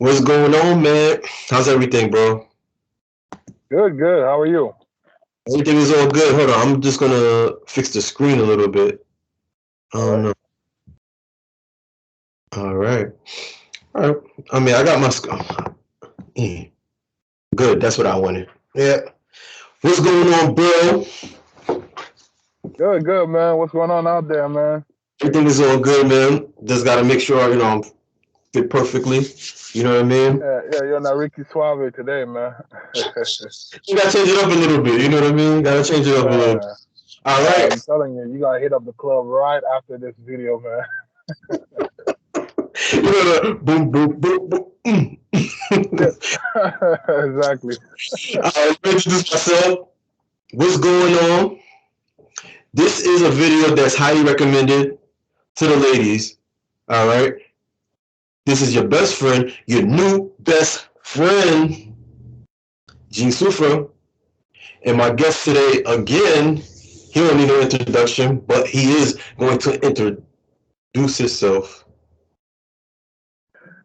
What's going on, man? How's everything, bro? Good, good. How are you? Everything is all good. Hold on, I'm just gonna fix the screen a little bit. All right. No. All right. All right. I mean, I got my good. That's what I wanted. Yeah. What's going on, bro? Good, good, man. What's going on out there, man? Everything is all good, man. Just gotta make sure I'm fit perfectly. You know what I mean? Yeah, you're not Ricky Suave today, man. You gotta change it up a little bit. You know what I mean? Gotta change it up a little. Man, All right. I'm telling you, you gotta hit up the club right after this video, man. You know the boom, boom, boom, boom. Yeah, exactly. I'll introduce myself. What's going on? This is a video that's highly recommended to the ladies. All right. This is your best friend, your new best friend, G Sufra. And my guest today, again, he don't need no introduction, but he is going to introduce himself.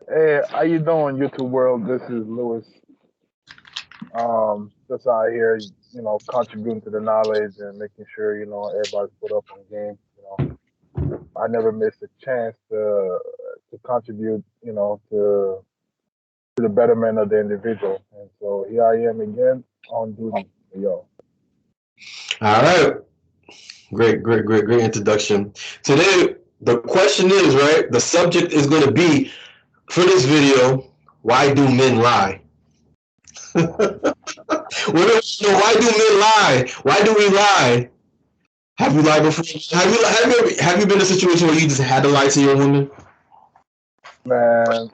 Hey, how you doing, YouTube world? This is Lewis. Just out here, contributing to the knowledge and making sure everybody's put up on game. I never miss a chance to contribute, to the betterment of the individual. And so here I am again on duty for y'all. All right. Great introduction. Today, the question is, right? The subject is going to be for this video, why do men lie? Why do men lie? Why do we lie? Have you lied before? Have you been in a situation where you just had to lie to your woman? Man,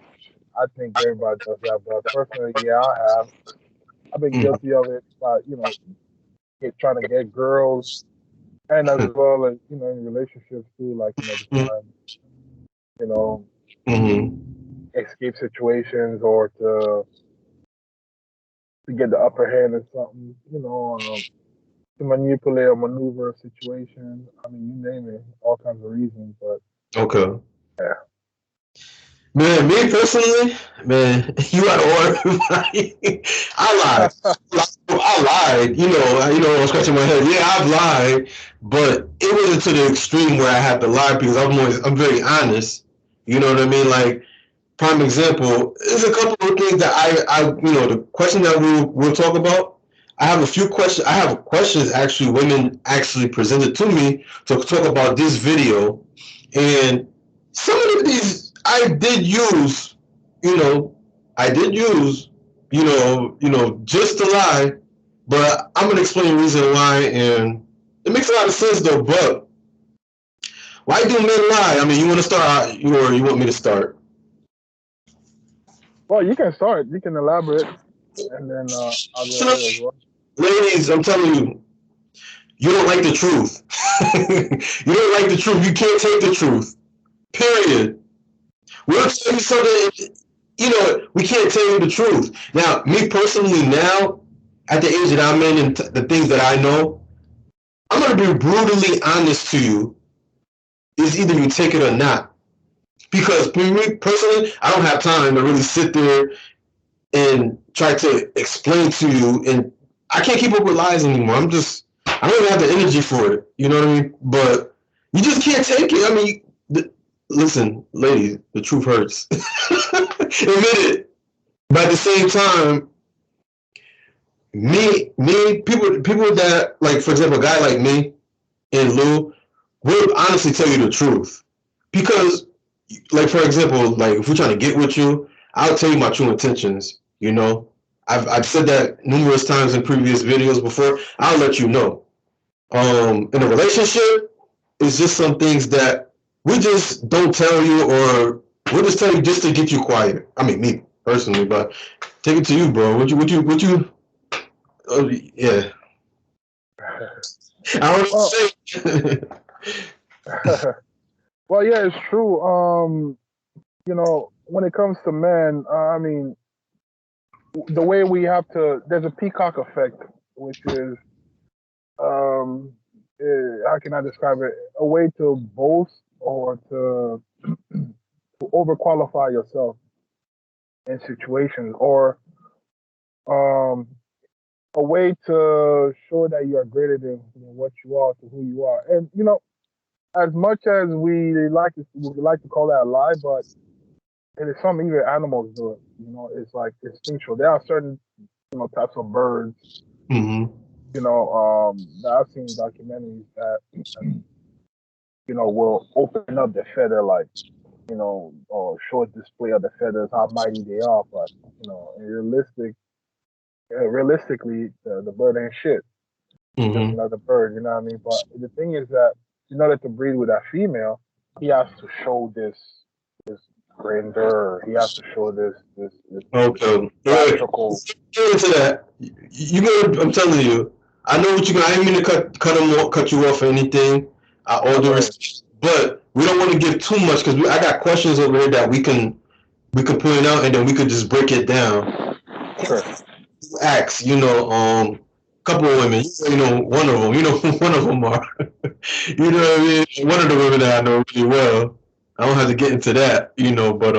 I think everybody does that, but personally, yeah, I have. I've been Mm, guilty of it by, trying to get girls and as well as, in relationships too, like, to mm, try and, you know, mm, escape situations or to get the upper hand or something, to manipulate or maneuver a situation. I mean, you name it, all kinds of reasons, but okay. yeah. Man, me personally, man, you out of order. I lied. I lied. I was scratching my head. Yeah, I've lied, but it wasn't to the extreme where I had to lie because I'm very honest. You know what I mean? Like, prime example, there's a couple of things that the question that we'll talk about. I have a few questions. I have questions actually women actually presented to me to talk about this video, and some of these I did use, you know, I did use, just to lie, but I'm gonna explain the reason why, and it makes a lot of sense though. But why do men lie? I mean, you want to start, or you want me to start? Well, you can start. You can elaborate, and then I'll go ahead as well. Ladies, I'm telling you, you don't like the truth. You don't like the truth. You can't take the truth. Period. We'll tell you something. We can't tell you the truth. Now, me personally, now at the age that I'm in and the things that I know, I'm gonna be brutally honest to you. It's either you take it or not. Because for me personally, I don't have time to really sit there and try to explain to you, and I can't keep up with lies anymore. I don't even have the energy for it. You know what I mean? But you just can't take it. I mean, listen, ladies, the truth hurts. Admit it. But at the same time, people that, like, for example, a guy like me and Lou will honestly tell you the truth. Because, like, for example, like, if we're trying to get with you, I'll tell you my true intentions. I've said that numerous times in previous videos before. I'll let you know. In a relationship, it's just some things that we just don't tell you, or we'll just tell you just to get you quiet. I mean, me personally, but take it to you, bro. What you? Oh, yeah. I don't know Well, what to say. well, yeah, it's true. When it comes to men, I mean, the way we have to, there's a peacock effect, which is, um, how can I describe it? A way to boast or to overqualify yourself. in situations, or um, a way to show that you are greater than what you are to who you are. And as much as we like to call that a lie, but it is something even animals do it. It's like instinctual. There are certain types of birds. Mm-hmm. That I've seen documentaries that will open up the feather like or show a display of the feathers, how mighty they are. But realistically, the bird ain't shit. Just Mm-hmm. another bird. You know what I mean? But the thing is that in order to breed with that female, he has to show this grandeur. He has to show this Okay. Right. theatrical. Get into that. You know, I'm telling you. I know what you're gonna. I didn't mean to cut you off or anything. All due respect, but we don't want to give too much because I got questions over here that we can point out and then we could just break it down. Sure. Ask, couple of women. One of them. You know who one of them are. You know what I mean? One of the women that I know really well. I don't have to get into that, but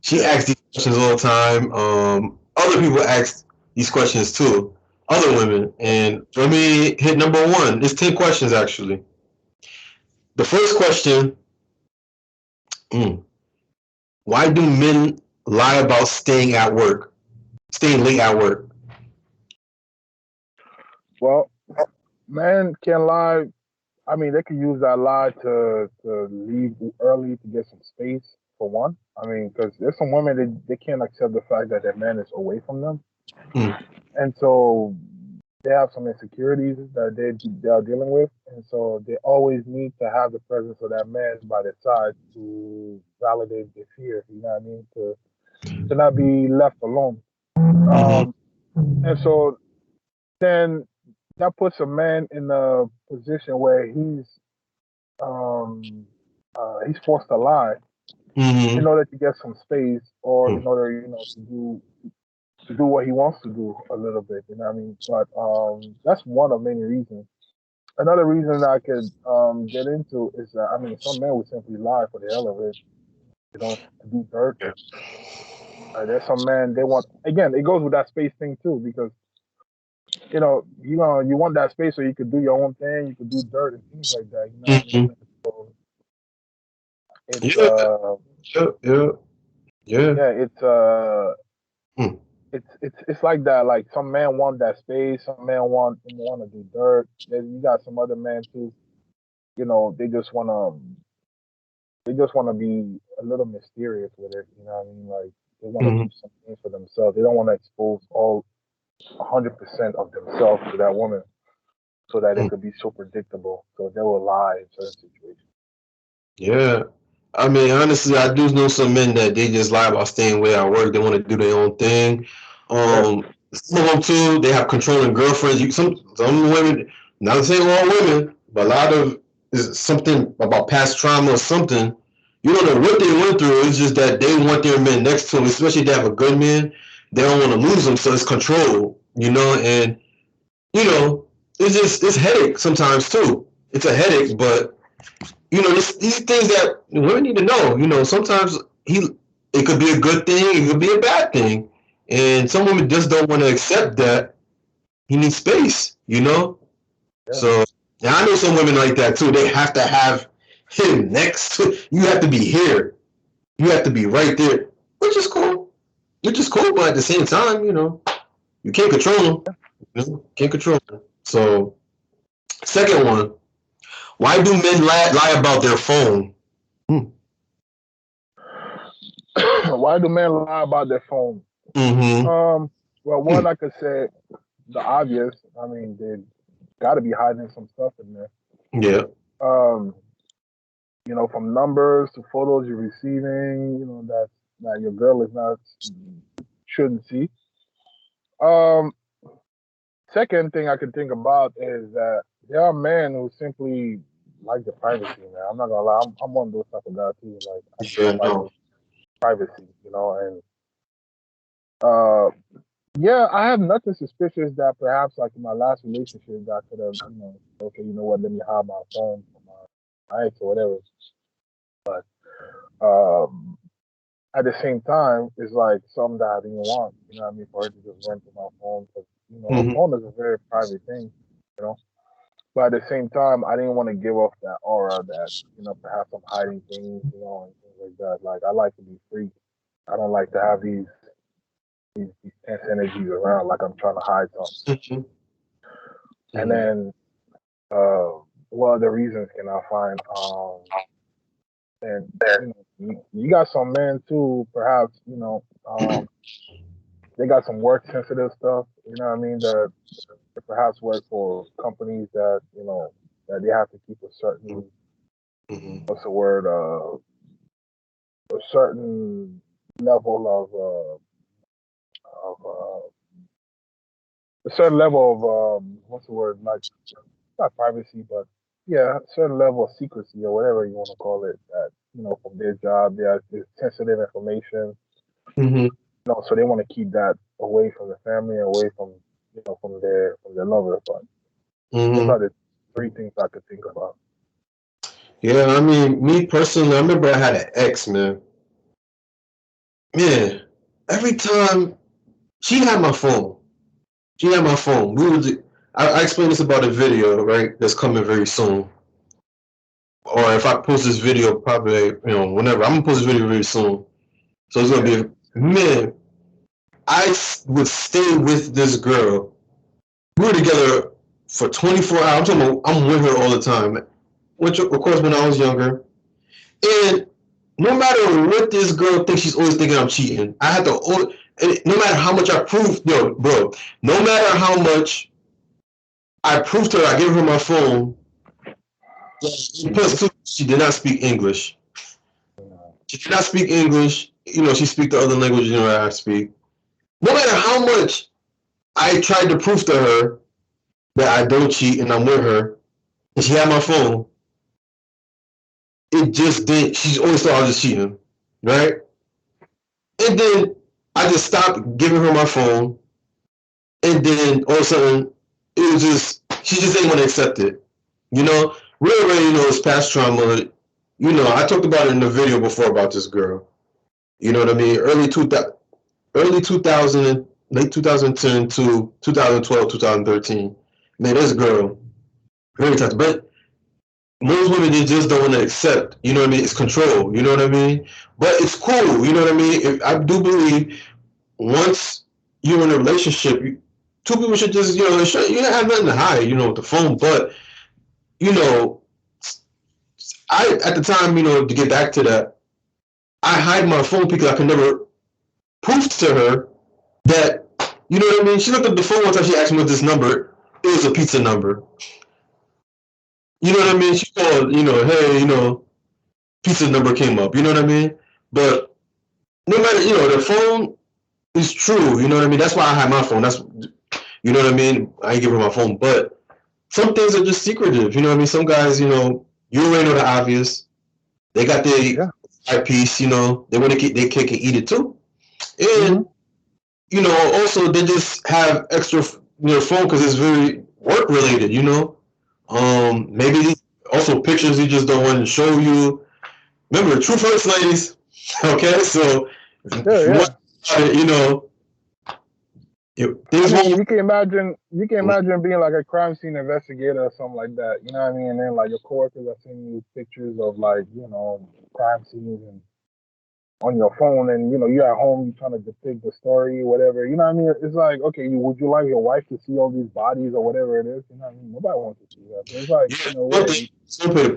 she asks these questions all the time. Other people ask these questions too. Other women. And let me hit number one. It's 10 questions actually. The first question, why do men lie about staying late at work? Well, men can lie. I mean, they could use that lie to leave early to get some space for one. I mean, because there's some women they can't accept the fact that their man is away from them, Mm. and so they have some insecurities that they are dealing with, and so they always need to have the presence of that man by their side to validate their fear. You know what I mean? To not be left alone. Mm-hmm. And so then that puts a man in a position where um he's forced to lie in Mm-hmm. order to get some space, or in order to do what he wants to do a little bit. You know what I mean? But that's one of many reasons. Another reason I could get into is that, I mean, some men would simply lie for the hell of it, to do dirt. There's some men, they want, again, it goes with that space thing too, because you want that space so you could do your own thing, you could do dirt and things like that. You know what I Mm-hmm. mean? So it's Yeah, yeah, yeah, yeah. yeah, Mm. it's like that. Like, some men want that space, some men want to do dirt. Then you got some other men too. They just wanna be a little mysterious with it. You know what I mean? Like, they want to Mm-hmm. keep some things for themselves. They don't want to expose all 100% of themselves to that woman, so that it Mm. could be so predictable. So they will lie in certain situations. Yeah. I mean, honestly, I do know some men that they just lie about staying away at work. They want to do their own thing. Yeah. Some of them too, they have controlling girlfriends. Some women, not saying all women, but a lot of is something about past trauma or something. You don't know what they went through. It's just that they want their men next to them, especially if they have a good man. They don't want to lose them, so it's control. And it's headache sometimes too. It's a headache, but these things that women need to know. Sometimes it could be a good thing, it could be a bad thing, and some women just don't want to accept that he needs space. Yeah. So, and I know some women like that too. They have to have him next to. You have to be here. You have to be right there, which is cool. Which is cool, but at the same time, you can't control them. Can't control them. So, second one. Why do men lie about their phone? Why do men lie about their phone? Mm-hmm. Well, one, I could say the obvious. I mean, they got to be hiding some stuff in there. Yeah. Um, from numbers to photos you're receiving, that your girl is not shouldn't see. Um, Second thing I could think about is that there are men who simply like the privacy. Man, I'm not gonna lie, I'm one of those type of guys too. Like, I just Yeah. like No. privacy, and uh, yeah, I have nothing suspicious that perhaps, like, in my last relationship, that could have, okay, you know what, let me hide my phone from my ex or whatever. But um, at the same time, it's like something that I didn't want. You know what I mean? For her to just run through my phone, because a Mm-hmm. phone is a very private thing. You know. But at the same time, I didn't want to give off that aura that perhaps I'm hiding things, and things like that. Like I like to be free. I don't like to have these tense energies around, like I'm trying to hide something. Mm-hmm. And Mm-hmm. then, what other reasons can I find? And you got some men too, perhaps they got some work sensitive stuff. You know what I mean? That they perhaps work for companies that that they have to keep a certain Mm-hmm. what's the word a certain level of a certain level of what's the word, like not privacy, but yeah, a certain level of secrecy or whatever you want to call it, that from their job, there's sensitive information, Mm-hmm. so they want to keep that away from the family, away from from their lover. But those Mm-hmm. are the three things I could think about. Yeah, I mean, me personally, I remember I had an ex, man. Man, every time she had my phone, she had my phone. I explained this about a video, right? That's coming very soon. Or if I post this video, probably whenever I'm gonna post this video very soon. So it's gonna Yeah. be man. Would stay with this girl. We were together for 24 hours. I'm with her all the time. Which, of course, when I was younger. And no matter what this girl thinks, she's always thinking I'm cheating. I have to, and no matter how much I prove, bro, no matter how much I proved to her, I gave her my phone. Plus, too, she did not speak English. She did not speak English. She speak the other language I speak. No matter how much I tried to prove to her that I don't cheat and I'm with her, and she had my phone, it just did. She always thought I was just cheating, right? And then I just stopped giving her my phone, and then all of a sudden, it was just she just didn't want to accept it. We already know it's past trauma. I talked about it in the video before about this girl. You know what I mean? Early 2000, late 2010 to 2012, 2013. Man, this girl, very tough. But most women they just don't want to accept. You know what I mean? It's control. You know what I mean? But it's cool. You know what I mean? I do believe once you're in a relationship, two people should just you don't have nothing to hide. With the phone, but you know, I at the time to get back to that, I hide my phone because I can never prove to her that you know what I mean. She looked up the phone one time. She asked me what this number. It was a pizza number. You know what I mean? She called. Hey, pizza number came up. You know what I mean? But no matter, the phone is true. You know what I mean? That's why I have my phone. You know what I mean? I ain't give her my phone. But some things are just secretive. You know what I mean? Some guys, you already know the obvious. They got their eyepiece, they want to keep, they can eat it too. And, also they just have extra, phone because it's very work related, maybe also pictures you just don't want to show you. Remember, true first, ladies. Okay, so if you want, I things mean, won't. you can imagine being like a crime scene investigator or something like that. You know what I mean? And then like your coworkers are sending you pictures of like crime scenes and on your phone, and you're at home, you're trying to depict the story, whatever. You know what I mean? It's like, okay, would you like your wife to see all these bodies or whatever it is? You know what I mean? Nobody wants to see that. So it's like, Yeah,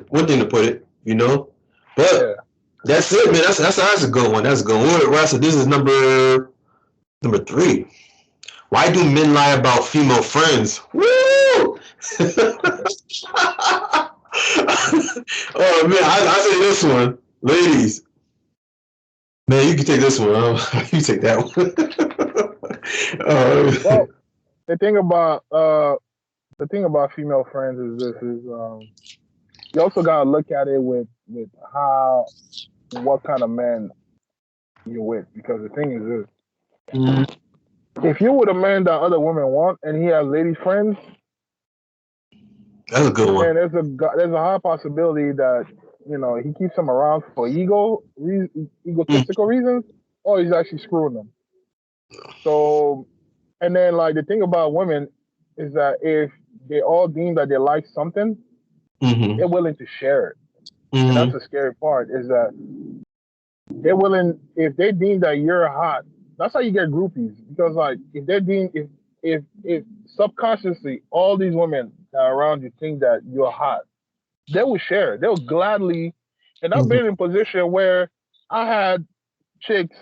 one thing to put it, yeah. but that's it, man. That's a good one. That's a good one. Right, so this is number 3. Why do men lie about female friends? Woo! Oh man, I say this one, ladies. Man, you can take this one. You take that one. Well, the thing about female friends is this is you also gotta look at it with what kind of man you're with, because the thing is this: if you're with a man that other women want and he has lady friends, that's a good one. then there's a high possibility that he keeps them around for egotistical reasons, or he's actually screwing them. So, and then like the thing about women is that if they all deem that they like something, they're willing to share it. And that's the scary part is that they're willing, if they deem that you're hot, that's how you get groupies. Because like if they deem if subconsciously all these women that are around you think that you're hot, they will share. They'll gladly. And I've been in a position where I had chicks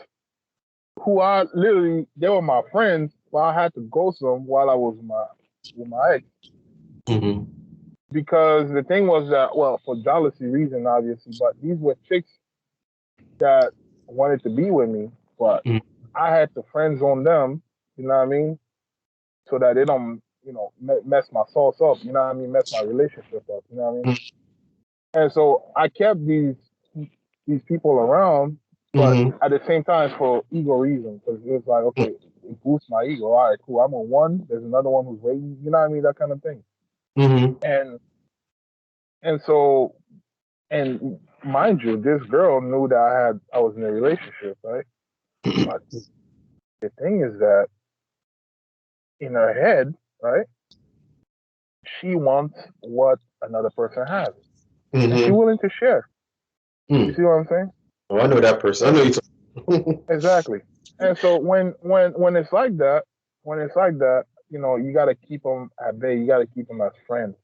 who I literally they were my friends, but I had to ghost them while I was with my ex. Because the thing was that, well, for jealousy reason, obviously, but these were chicks that wanted to be with me, but I had to friend zone them, you know what I mean? So that they don't, mess my sauce up, you know what I mean? Mess my relationship up, you know what I mean? And so I kept these people around, but at the same time for ego reasons, because it was like, okay, it boosts my ego. All right, cool. I'm on one. There's another one who's waiting. You know what I mean? That kind of thing. And so, and mind you, this girl knew that I was in a relationship, right? But the thing is that in her head, right, she wants what another person has, and she's willing to share. You see what I'm saying? Oh, I know that person. I know you. Exactly. And so when it's like that, you got to keep them at bay. You got to keep them as friends.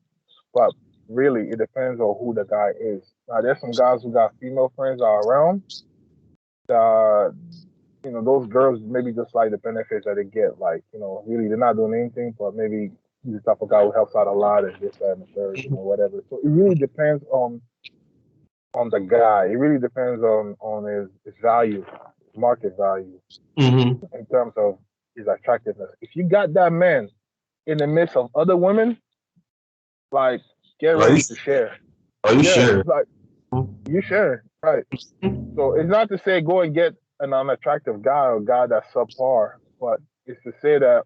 But really, it depends on who the guy is. Now, there's some guys who got female friends that are around. Those girls maybe just like the benefits that they get. Like, really, they're not doing anything, but maybe he's the type of guy who helps out a lot and this, that, and the third, whatever. So it really depends on the guy. It really depends on his value, his market value, in terms of his attractiveness. If you got that man in the midst of other women, like, get ready to share. Are you sure? Like, you share, right? So it's not to say go and get an unattractive guy or a guy that's subpar, but it's to say that,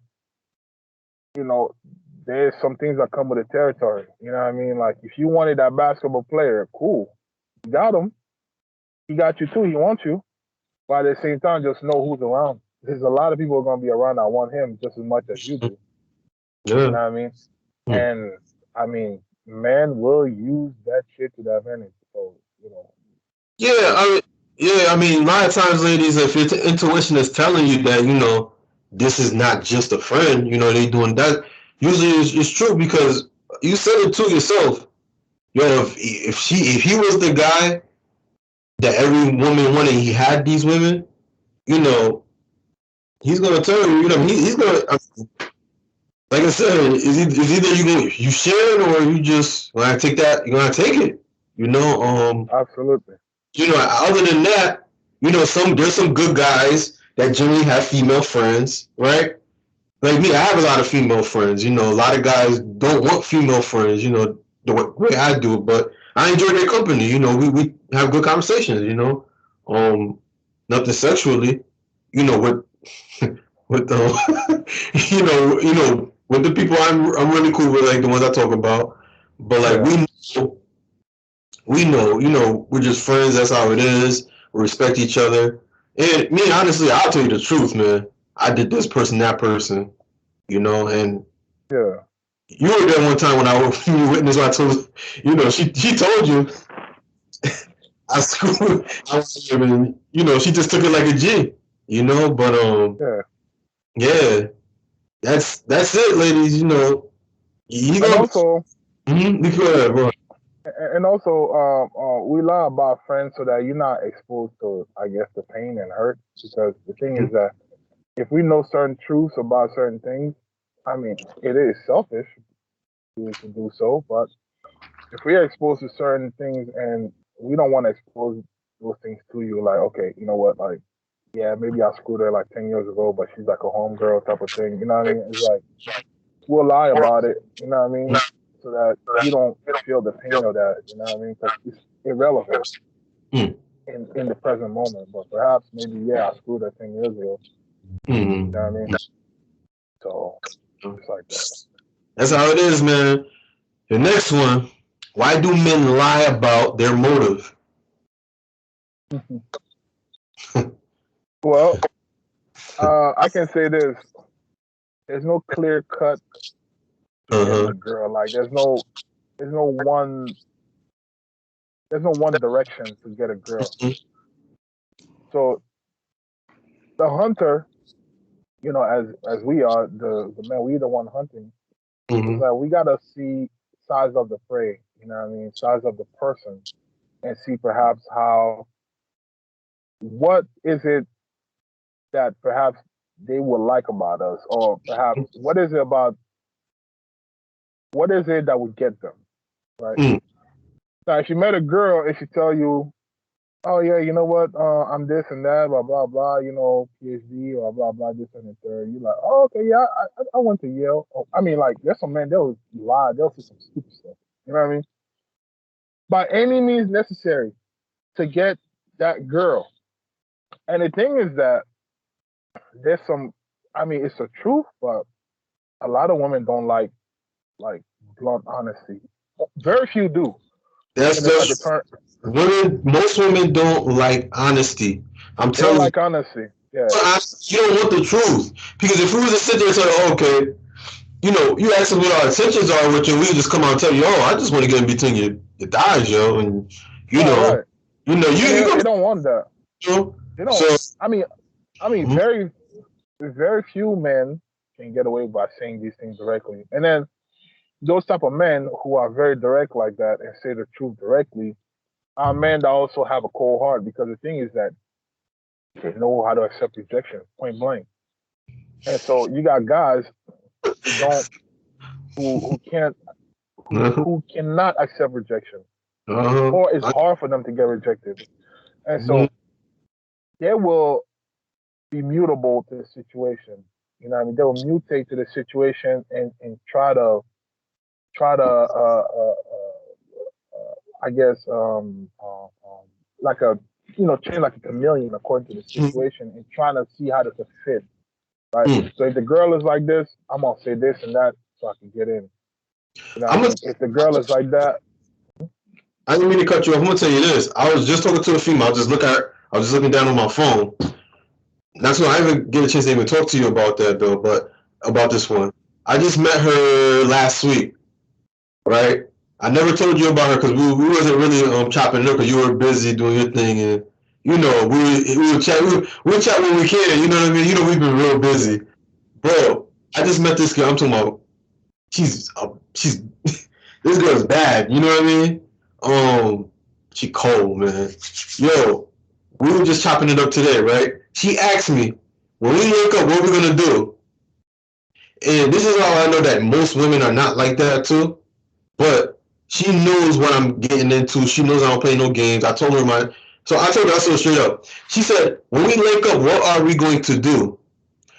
there's some things that come with the territory. You know what I mean? Like, if you wanted that basketball player, cool. You got him. He got you too. He wants you. But at the same time, just know who's around. There's a lot of people going to be around that want him just as much as you do. Yeah. You know what I mean? And, I mean, men will use that shit to their advantage. So, Yeah, I mean, a lot of times, ladies, if your intuition is telling you that, this is not just a friend, they doing that, usually it's true because you said it to yourself. Yo, if he was the guy that every woman wanted, he had these women, he's gonna tell you, he's gonna, like I said, is either you share it or you just when I take that, you're gonna take it, Absolutely. Other than that, there's some good guys that generally have female friends, right? Like me, I have a lot of female friends. A lot of guys don't want female friends, the way I do, but I enjoy their company. We have good conversations. Nothing sexually, with with the, with the people I'm really cool with, like the ones I talk about. But like we know, we're just friends. That's how it is. We respect each other. And me, honestly, I'll tell you the truth, man. I did this person, that person, and you were there one time when you witnessed what I told she told you I screwed. She just took it like a G, but yeah, that's it, ladies. You and also, bro. And also, we lie about friends so that you're not exposed to, I guess, the pain and hurt. Because the thing is that if we know certain truths about certain things, I mean, it is selfish to do so. But if we are exposed to certain things and we don't want to expose those things to you, like, okay, you know what, like, yeah, maybe I screwed her like 10 years ago, but she's like a homegirl type of thing. You know what I mean? It's like, we'll lie about it. You know what I mean? So that you don't feel the pain of that, you know what I mean? Because it's irrelevant in the present moment. But perhaps maybe, I screwed her 10 years ago. You know what I mean? So, it's like that. That's how it is, man. The next one, Why do men lie about their motive? Well, I can say this: there's no clear cut to getting Uh-huh. a girl. Like there's no one, there's no one direction to get a girl. So the hunter, as we are the man, we the one hunting. It's Mm-hmm. like we gotta see size of the prey. You know what I mean? Size of the person, and see perhaps what is it that perhaps they would like about us, or perhaps what is it that would get them, right? Mm-hmm. Now, if you met a girl and she tell you, "Oh yeah, you know what? I'm this and that, blah blah blah. PhD or blah blah this and the third." You're like, "Oh okay, yeah, I went to Yale." Oh, I mean, like, there's some men they'll lie, they'll say some stupid stuff. You know what I mean? By any means necessary to get that girl. And the thing is that there's some. I mean, it's the truth, but a lot of women don't like blunt honesty. Very few do. That's And it's like just women. Most women don't like honesty. I'm they don't telling you, like honesty. Yeah. you don't want the truth because if we was to sit there and say, oh, okay, you ask us what our intentions are with you, we just come out and tell you, oh, I just want to get in between your thighs, yo, and you Right, know, right. And you they go, don't want that. you know, They so. don't. I mean, Mhm. very few men can get away by saying these things directly. And then those type of men who are very direct like that and say the truth directly are men that also have a cold heart, because the thing is that they know how to accept rejection, point blank. And so you got guys who don't who can't who cannot accept rejection, Uh-huh. or it's hard for them to get rejected. And Mhm. so they will be mutable to the situation. You know what I mean? They'll mutate to the situation and try to I guess like a change like a chameleon according to the situation and trying to see how to fit, right? Mhm. So if the girl is like this, I'm gonna say this and that so I can get in. You know what I'm I gonna. mean? If the girl is like that, I didn't mean to cut you off. I'm gonna tell you this. I was just talking to a female. I was just looking down on my phone. That's why I didn't get a chance to even talk to you about that though. But about this one, I just met her last week, right? I never told you about her because we wasn't really chopping it up because you were busy doing your thing, and we would chat we chat when we can. You know what I mean? We've been real yeah. busy, bro. I just met this girl. I'm talking about she's this girl's bad. You know what I mean? She cold, man. Yo, we were just chopping it up today, right? She asked me, when we wake up, what we gonna do? And this is how I know that most women are not like that too. But she knows what I'm getting into. She knows I don't play no games. I told her I said straight up. She said, when we wake up, what are we going to do?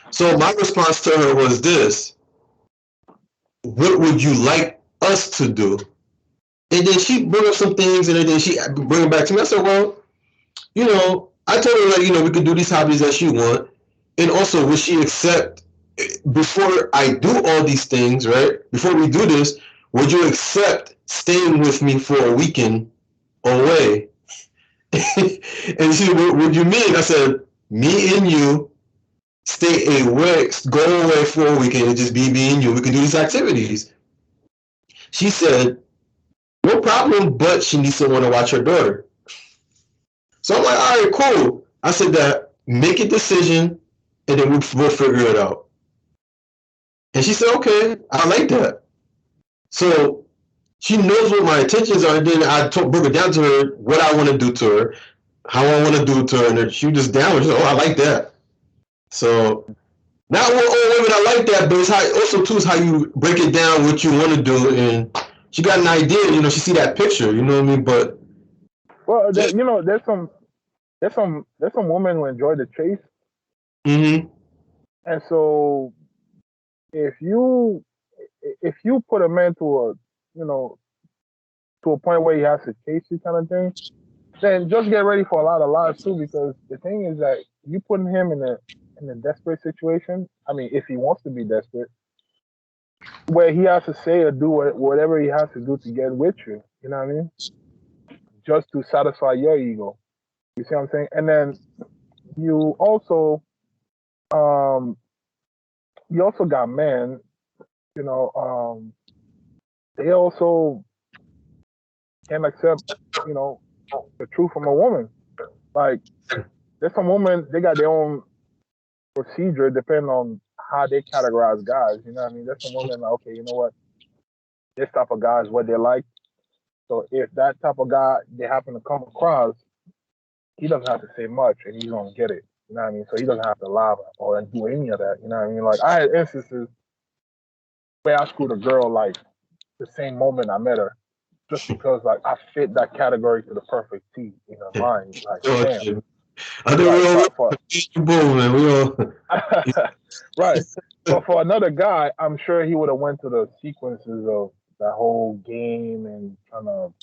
So my response to her was this: what would you like us to do? And then she brought up some things, and then she bring it back to me. I said, well, I told her that we could do these hobbies that she want, and also would she accept before I do all these things, right? Before we do this, would you accept staying with me for a weekend away? And she, what would you mean? I said, me and you go away for a weekend and just be me and you. We can do these activities. She said, no problem, but she needs someone to watch her daughter. So I'm like, all right, cool. I said that make a decision and then we'll figure it out. And she said, okay, I like that. So she knows what my intentions are. And then broke it down to her what I want to do to her, how I want to do it to her. And then she was just down. She said, oh, I like that. So not all women are like that, but it's also too is how you break it down what you want to do. And she got an idea, she see that picture, you know what I mean? But Well, there's some women who enjoy the chase, mm-hmm. and so if you if you put a man you know to a point where he has to chase you kind of thing, then just get ready for a lot of lies too, because the thing is that you putting him in a desperate situation. I mean, if he wants to be desperate, where he has to say or do whatever he has to do to get with you. You know what I mean? Just to satisfy your ego. You see what I'm saying? And then you also um you also got men, you know, they also can't accept, you know, the truth from a woman. Like there's some women they got their own procedure depending on how they categorize guys. You know what I mean? There's some women like, okay, you know what, this type of guy is what they like. So if that type of guy they happen to come across, he doesn't have to say much and he's gonna get it. You know what I mean? So he doesn't have to lie or do any of that. You know what I mean? Like I had instances where I screwed a girl like the same moment I met her, just because like I fit that category to the perfect T in her mind. Like damn, Okay. I think right? But for we all man. We all. right, but for another guy, I'm sure he would have went to the sequences of that whole game and trying to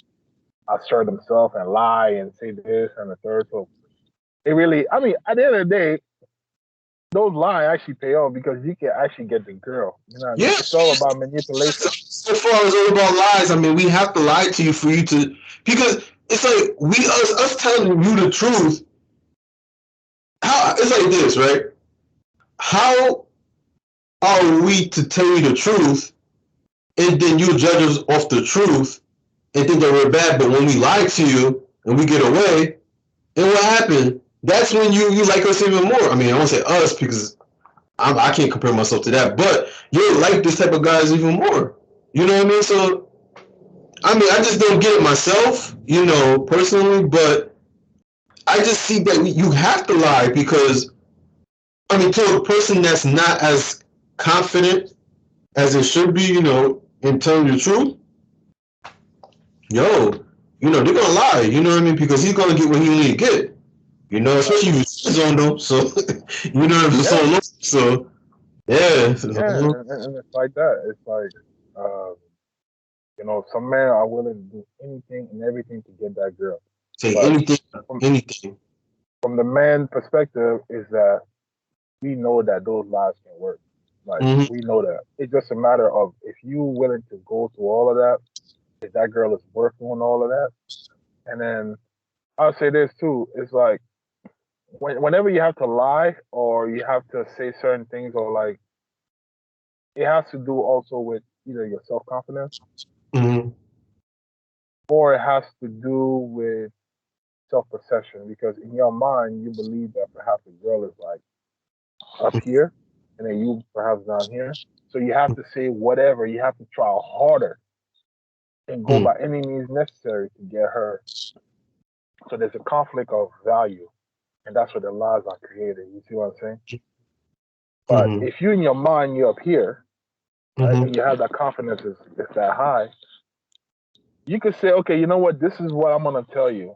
assert himself and lie and say this and the third. So it really, I mean, at the end of the day, those lies actually pay off because you can actually get the girl. You know what I mean? Yeah. It's all about manipulation. So far as all about lies, I mean, we have to lie to you for you to, because it's like us telling you the truth. How it's like this, right? How are we to tell you the truth, and then you judge us off the truth, and think that we're bad? But when we lie to you and we get away, and what happened? That's when you like us even more. I mean, I won't say us because I can't compare myself to that, but you like this type of guys even more. You know what I mean? So I mean, I just don't get it myself, personally, but I just see that you have to lie because, I mean, to a person that's not as confident as it should be, in telling the truth, yo, they're gonna lie, you know what I mean? Because he's gonna get what he need to get, Right. especially if he's on them, so, it's so Yeah. low, so, yeah. Yeah, and it's like that. It's like, uh, some men are willing to do anything and everything to get that girl. Say But anything, from anything. from the man perspective, is that we know that those lies can work. Like Mm-hmm. we know that. It's just a matter of if you willing to go through all of that, if that girl is worth doing all of that. And then I'll say this too. It's like whenever you have to lie or you have to say certain things or like it has to do also with either your self confidence Mm-hmm. or it has to do with self perception because in your mind you believe that perhaps the girl is like up here and then you perhaps down here. So you have to say whatever, you have to try harder and go Mm-hmm. by any means necessary to get her. So there's a conflict of value and that's where the lies are created. You see what I'm saying? But Mm-hmm. if you in your mind you're up here, right, Mm-hmm. and you have that confidence is that high, you could say, okay, you know what, this is what I'm gonna tell you,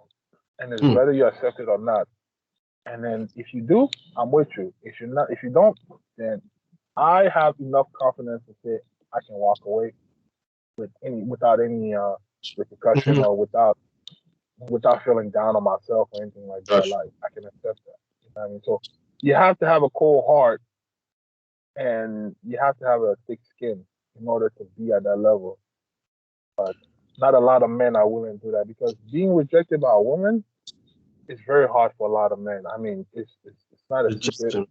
and it's Mm-hmm. whether you accept it or not. And then if you do, I'm with you. If you don't, then I have enough confidence to say I can walk away without any repercussion Mm-hmm. or without feeling down on myself or anything like that. Gotcha. Like I can accept that. You know what I mean? So you have to have a cold heart and you have to have a thick skin in order to be at that level. But not a lot of men are willing to do that because being rejected by a woman is very hard for a lot of men. I mean, it's not a secret. Rejection.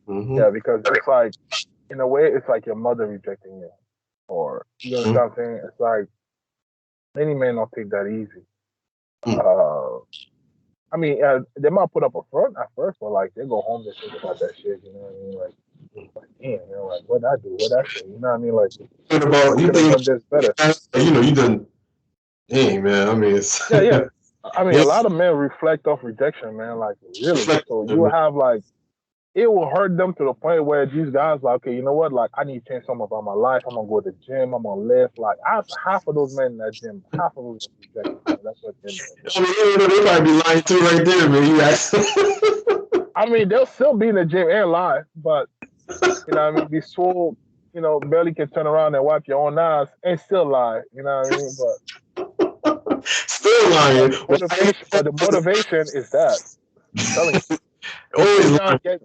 Mm-hmm. Yeah, because it's like in a way, it's like your mother rejecting you, or you Mm-hmm. understand what I'm saying? It's like many men don't take that easy. Mm-hmm. Uh, I mean, they might put up a front at first, but like they go home, they think about that shit. You know what I mean? Like damn, like what I do, what I say. You know what I mean? Like What about I you could have think? done this better. You done. Dang, man. I mean, it's Yeah, yeah. I mean, a it's lot of men reflect off rejection, man. Like really. So reflective, you man. have like it will hurt them to the point where these guys like, okay, you know what? Like, I need to change something about my life. I'm gonna go to the gym. I'm gonna lift. Like, half of those men in that gym, half of them rejected. Man. That's what they're doing. I mean, they might be lying too, right there, man. You ask. I mean, they'll still be in the gym and lie, but you know, what I mean, be swole. You know, barely can turn around and wipe your own eyes and still lie. You know what I mean? Still lying. But the motivation is that. I'm telling you, you Always sit down, lying. get.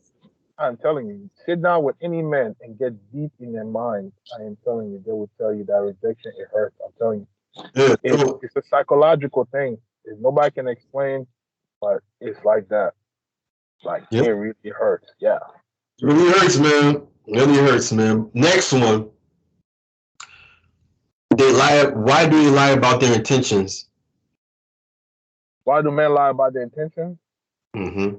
I'm telling you, sit down with any man and get deep in their mind. I am telling you, they will tell you that rejection it hurts. I'm telling you. Yeah. It's a psychological thing. Nobody can explain, but it's like that. Like Yep. it really hurts. Yeah. It really hurts, man. It really hurts, man. Next one. They lie. Why do they lie about their intentions? Why do men lie about their intention? Mm-hmm.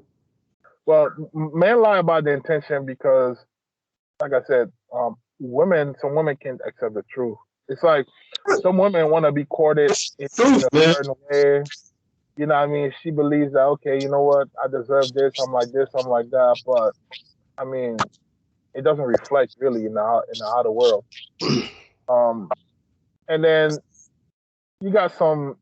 Well, men lie about their intention because, like I said, some women can't accept the truth. It's like some women want to be courted in Truth, a man. certain way. You know what I mean? She believes that, okay, you know what, I deserve this, I'm like this, I'm like that. But I mean, it doesn't reflect really in the outer world. Um, and then you got some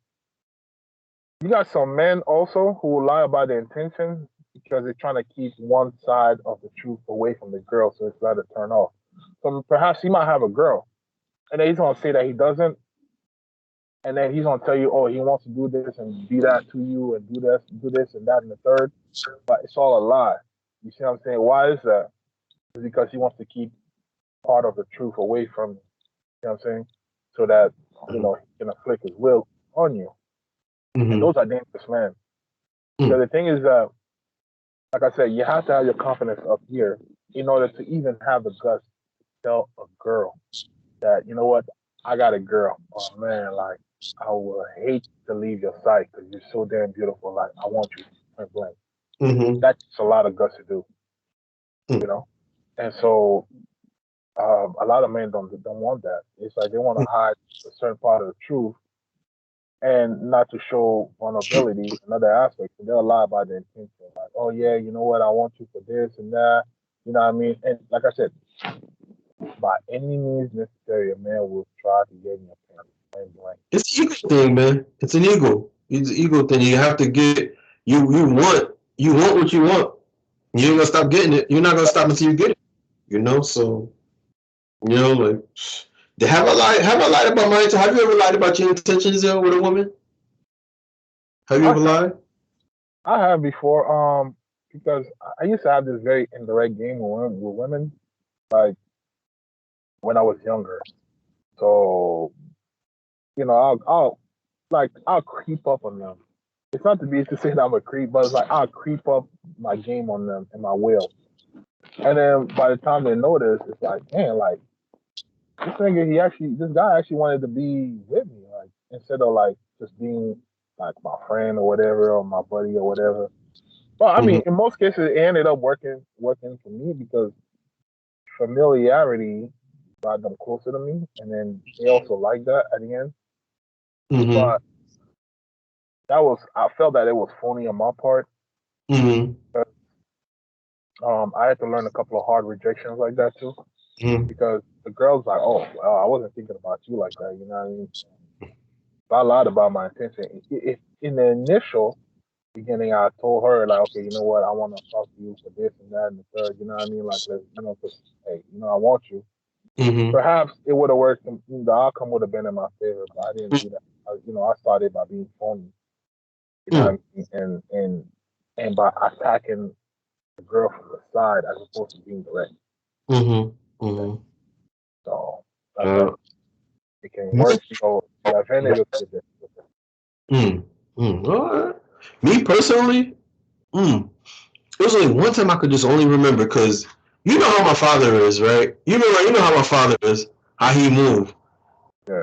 you got some men also who will lie about their intention because they're trying to keep one side of the truth away from the girl, so it's let it turn off. So perhaps he might have a girl, and then he's gonna say that he doesn't, and then he's gonna tell you, oh, he wants to do this and be that to you, and do this and that and the third, but it's all a lie. You see what I'm saying? Why is that? It's because he wants to keep part of the truth away from you. You know what I'm saying? So that he can afflict his will on you. Mm-hmm. And those are dangerous men. Because the thing is that, like I said, you have to have your confidence up here in order to even have the guts to tell a girl that, you know what, I got a girl. Oh man, like I would hate to leave your sight because you're so damn beautiful. Like I want you, point blank. Mm-hmm. That's a lot of guts to do, you know. And so a lot of men don't want that. It's like they want to hide a certain part of the truth and not to show vulnerability in other aspects. And they'll lie about their intention. Like, oh yeah, you know what, I want you for this and that. You know what I mean? And like I said, by any means necessary, a man will try to get in your pants. Point blank. It's an ego thing, man. It's an ego. It's an ego thing. You have to get you want what you want. You ain't gonna stop getting it. You're not gonna stop until you get it. You know, so like have I lied about my intentions? Have you ever lied about your intentions with a woman? Have you ever lied? I have before, because I used to have this very indirect game with women, like when I was younger. So, I'll creep up on them. It's not to be to say that I'm a creep, but it's like I'll creep up my game on them and my will. And then by the time they notice, it's like, man, like this guy actually wanted to be with me, like instead of like just being like my friend or whatever or my buddy or whatever. Well, I mean, in most cases, it ended up working for me because familiarity brought them closer to me, and then they also liked that at the end. Mm-hmm. But I felt that it was phony on my part. Mm-hmm. I had to learn a couple of hard rejections like that too, because the girl's like, "Oh, well, I wasn't thinking about you like that." You know what I mean? So I lied about my intention. In the initial beginning, I told her like, "Okay, you know what? I want to talk to you for this and that and the third. You know what I mean? Like, cause hey, I want you." Mm-hmm. Perhaps it would have worked. The outcome would have been in my favor, but I didn't do that. I started by being phony. You know what I mean? And by attacking the girl from the side as opposed to being direct. Mm-hmm. Mm-hmm. So it can work. So the advantage of it. All right. Me personally, it was only one time I could just only remember because you know how my father is, right? You know how my father is, how he move. Yeah.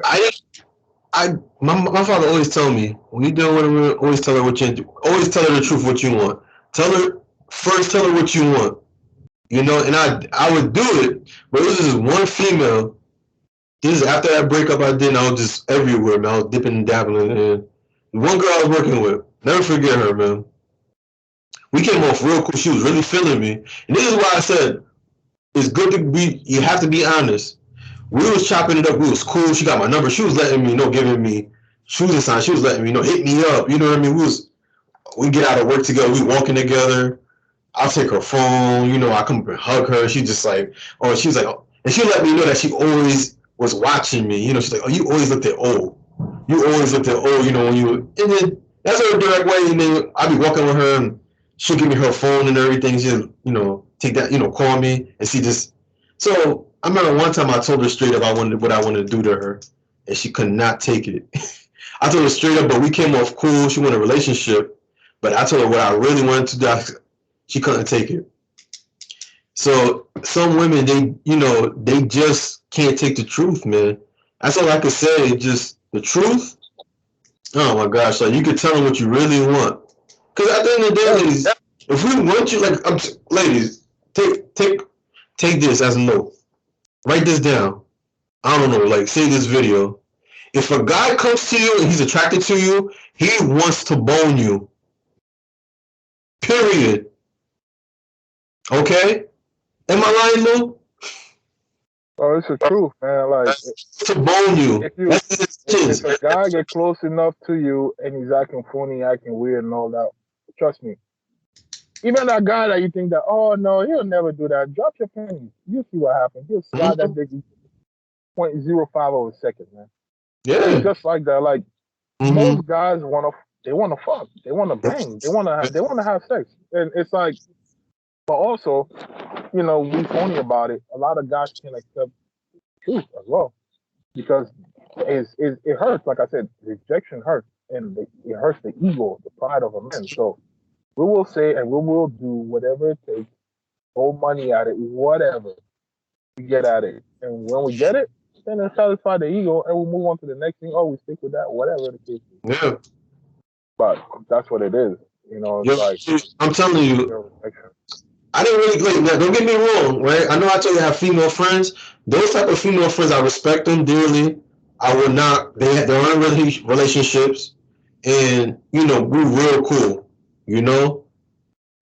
My father always tell me when you deal with her, always tell her always tell her the truth what you want. Tell her what you want. And I would do it, but it was just one female. This is after that breakup I did, and I was just everywhere, man. I was dipping and dabbling. And one girl I was working with, never forget her, man. We came off real cool. She was really feeling me. And this is why I said, it's good to you have to be honest. We was chopping it up. We was cool. She got my number. She was letting me know, giving me shooting signs. She was letting me know, hit me up. You know what I mean? We get out of work together. We walking together. I'll take her phone. I come up and hug her. She just like, oh, she's like, oh. And she let me know that she always was watching me. She's like, oh, you always looked at old. You always looked at old, when and then that's her direct way. And then I'll be walking with her and she'll give me her phone and everything. She'll, take that, call me and she just, so I remember one time I told her straight up what I wanted to do to her. and she could not take it. I told her straight up, but we came off cool. She wanted a relationship, but I told her what I really wanted to do. She couldn't take it. So some women, they just can't take the truth, man. That's all I could say. Just the truth. Oh my gosh! Like you could tell them what you really want. Because at the end of the day, ladies, if we want you, ladies, take this as a note. Write this down. I don't know, like save this video. If a guy comes to you and he's attracted to you, he wants to bone you. Period. Okay? Am I lying, Lou? Oh, it's the truth, man. Like to bone you. If a guy get close enough to you and he's acting funny, acting weird, and all that, trust me. Even that guy that you think that, oh no, he'll never do that. Drop your pennies. You'll see what happens. He'll slide that dick 0.05 of a second, man. Yeah. It's just like that. Like most guys wanna fuck. They wanna bang. They wanna have sex. And it's like, but also, we phony about it. A lot of guys can accept truth as well. Because it hurts, like I said, rejection hurts. And it hurts the ego, the pride of a man. So we will say and we will do whatever it takes, throw money at it, whatever we get at it. And when we get it, then it satisfies the ego and we move on to the next thing. Oh, we stick with that, whatever the case is. Yeah. But that's what it is. I'm telling you, I didn't really don't get me wrong, right? I know I told you I have female friends. Those type of female friends, I respect them dearly. I would not, they're in relationships and, we're real cool,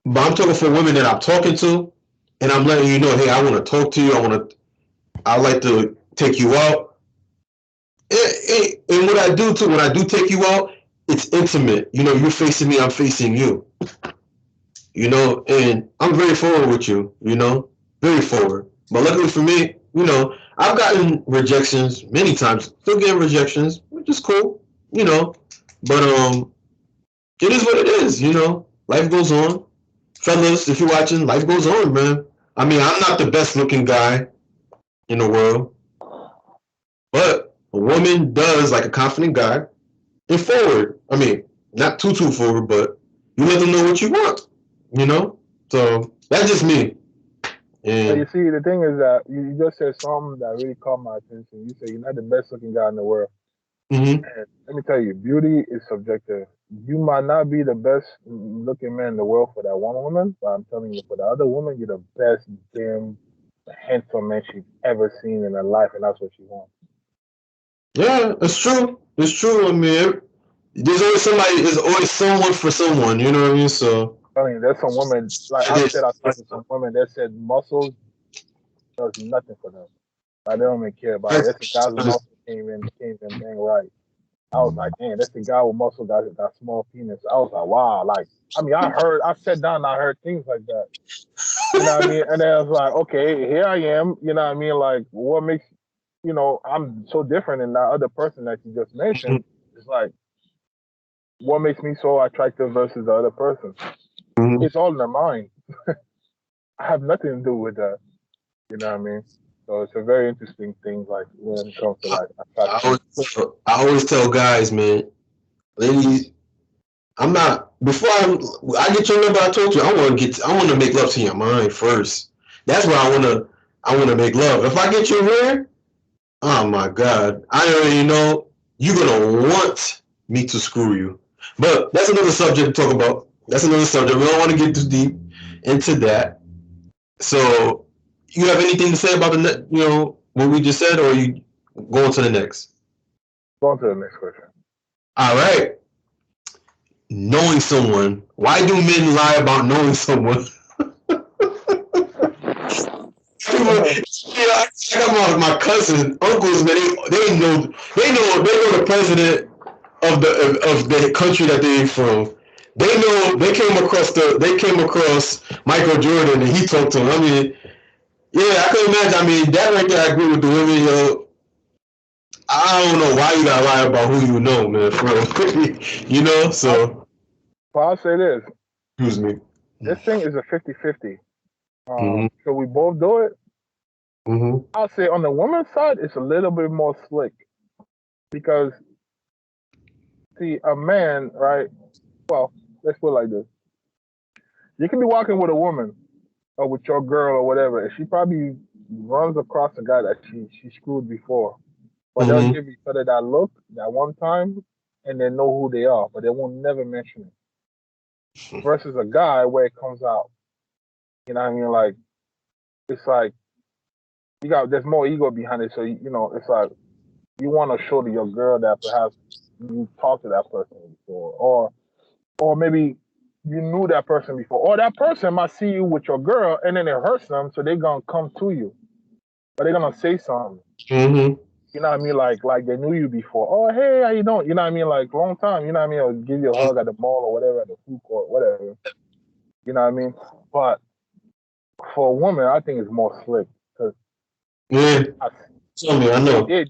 But I'm talking for women that I'm talking to and I'm letting you know, hey, I want to talk to you. I like to take you out. And what I do too, when I do take you out, it's intimate. You're facing me, I'm facing you. And I'm very forward with you, very forward. But luckily for me, I've gotten rejections many times. Still getting rejections, which is cool, But it is what it is, Life goes on. Fellas, if you're watching, life goes on, man. I mean, I'm not the best looking guy in the world. But a woman does like a confident guy and forward. I mean, not too forward, but you let them know what you want. So that's just me. And you see, the thing is that you just said something that really caught my attention. You say you're not the best looking guy in the world. And let me tell you, beauty is subjective. You might not be the best looking man in the world for that one woman, but I'm telling you, for the other woman, you're the best damn handsome man she's ever seen in her life, and that's what she wants. Yeah, it's true. It's true. I mean, there's always someone for someone. You know what I mean? So I mean, there's some women, like I said, I talked to some women that said muscles does nothing for them. Like, they don't even care about it. That's the guy with muscle came in dang right. I was like, damn, that's the guy with muscle got small penis. I was like, wow. Like, I mean, I sat down and I heard things like that. You know what I mean? And then I was like, okay, here I am. You know what I mean? Like, what makes, I'm so different than that other person that you just mentioned. It's like, what makes me so attractive versus the other person? It's all in their mind. I have nothing to do with that. You know what I mean? So it's a very interesting thing, like when it comes to like I always tell guys, man, ladies, I'm not before I get your number. I told you I want to make love to your mind first. That's where I want to make love. If I get you here, oh my God, I already know you're gonna want me to screw you. But that's another subject to talk about. That's another subject. We don't want to get too deep into that. So, you have anything to say about what we just said, or are you going to the next? Go on to the next question. All right. Knowing someone. Why do men lie about knowing someone? I got my cousin, uncles, man. They know the president of the country that they're from. They came across Michael Jordan and he talked to him. I mean, yeah, I can imagine. I mean, that right there, I agree with the women, yo. I don't know why you gotta lie about who you know, man. For so. Well, I'll say this. Excuse me. This thing is a 50-50. So we both do it. I'll say on the woman's side, it's a little bit more slick. Because see, a man, right? Well, let's put it like this: you can be walking with a woman or with your girl or whatever, and she probably runs across a guy that she screwed before, but they'll Mm-hmm. give each other that look that one time, and they know who they are, but they won't never mention it. Versus a guy where it comes out, you know what I mean? Like it's like you got there's more ego behind it, so you know it's like you want to show to your girl that perhaps you talked to that person before, or maybe you knew that person before, or that person might see you with your girl and then it hurts them, so they're gonna come to you, or they're gonna say something. Mm-hmm. You know what I mean? Like they knew you before. Oh hey, how you doing? You know what I mean? Like long time. You know what I mean? Or give you a hug at the mall or whatever at the food court, whatever. You know what I mean? But for a woman, I think it's more slick because Yeah. Tell me, I know. they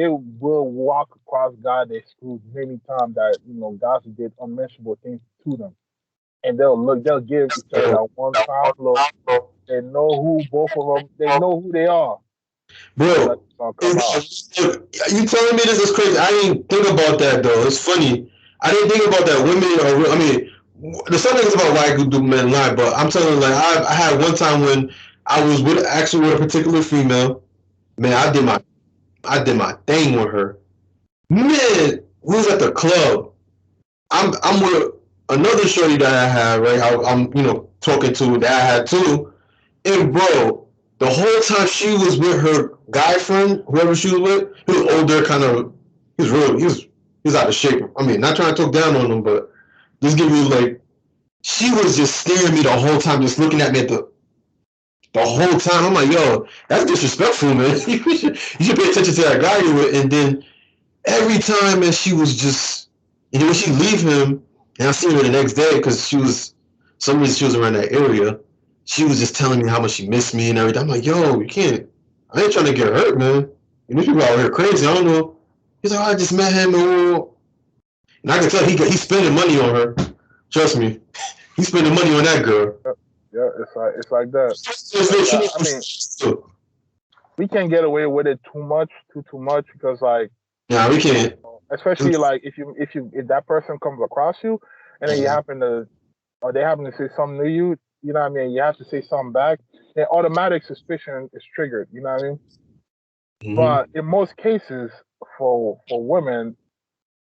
will walk across God they screwed many times that God did unmentionable things to them, and they'll give each other that one time look. They know who both of them. They know who they are. And Bro, that's gonna come out. you telling me this is crazy? I didn't think about that though. It's funny. I didn't think about that. Women are. I mean, there's some things about why do men lie, but I'm telling you, like I had one time when I was with a particular female. Man, I did my thing with her. Man, we was at the club. I'm with another shorty that I had, right? I'm talking to that I had too. And bro, the whole time she was with her guy friend, whoever she was with, he was older, kind of. He was out of shape. I mean, not trying to talk down on him, but just give you like, she was just staring at me the whole time, just looking at me at the whole time. I'm like, yo, that's disrespectful, man. You should pay attention to that guy you're with. And then every time, and she was just, and then when she leave him, and I seen her the next day because some reason she was around that area. She was just telling me how much she missed me and everything. I'm like, yo, you can't. I ain't trying to get hurt, man. And these people out here crazy. I don't know. He's like, oh, I just met him and I can tell he's spending money on her. Trust me, he's spending money on that girl. Yeah, it's like that. There's no I mean, truth. we can't get away with it too much because like, Nah, we can't. especially like if that person comes across you, and then you happen to or they happen to say something to you, you know what I mean? You have to say something back. Then automatic suspicion is triggered. You know what I mean? Mm-hmm. But in most cases, for women,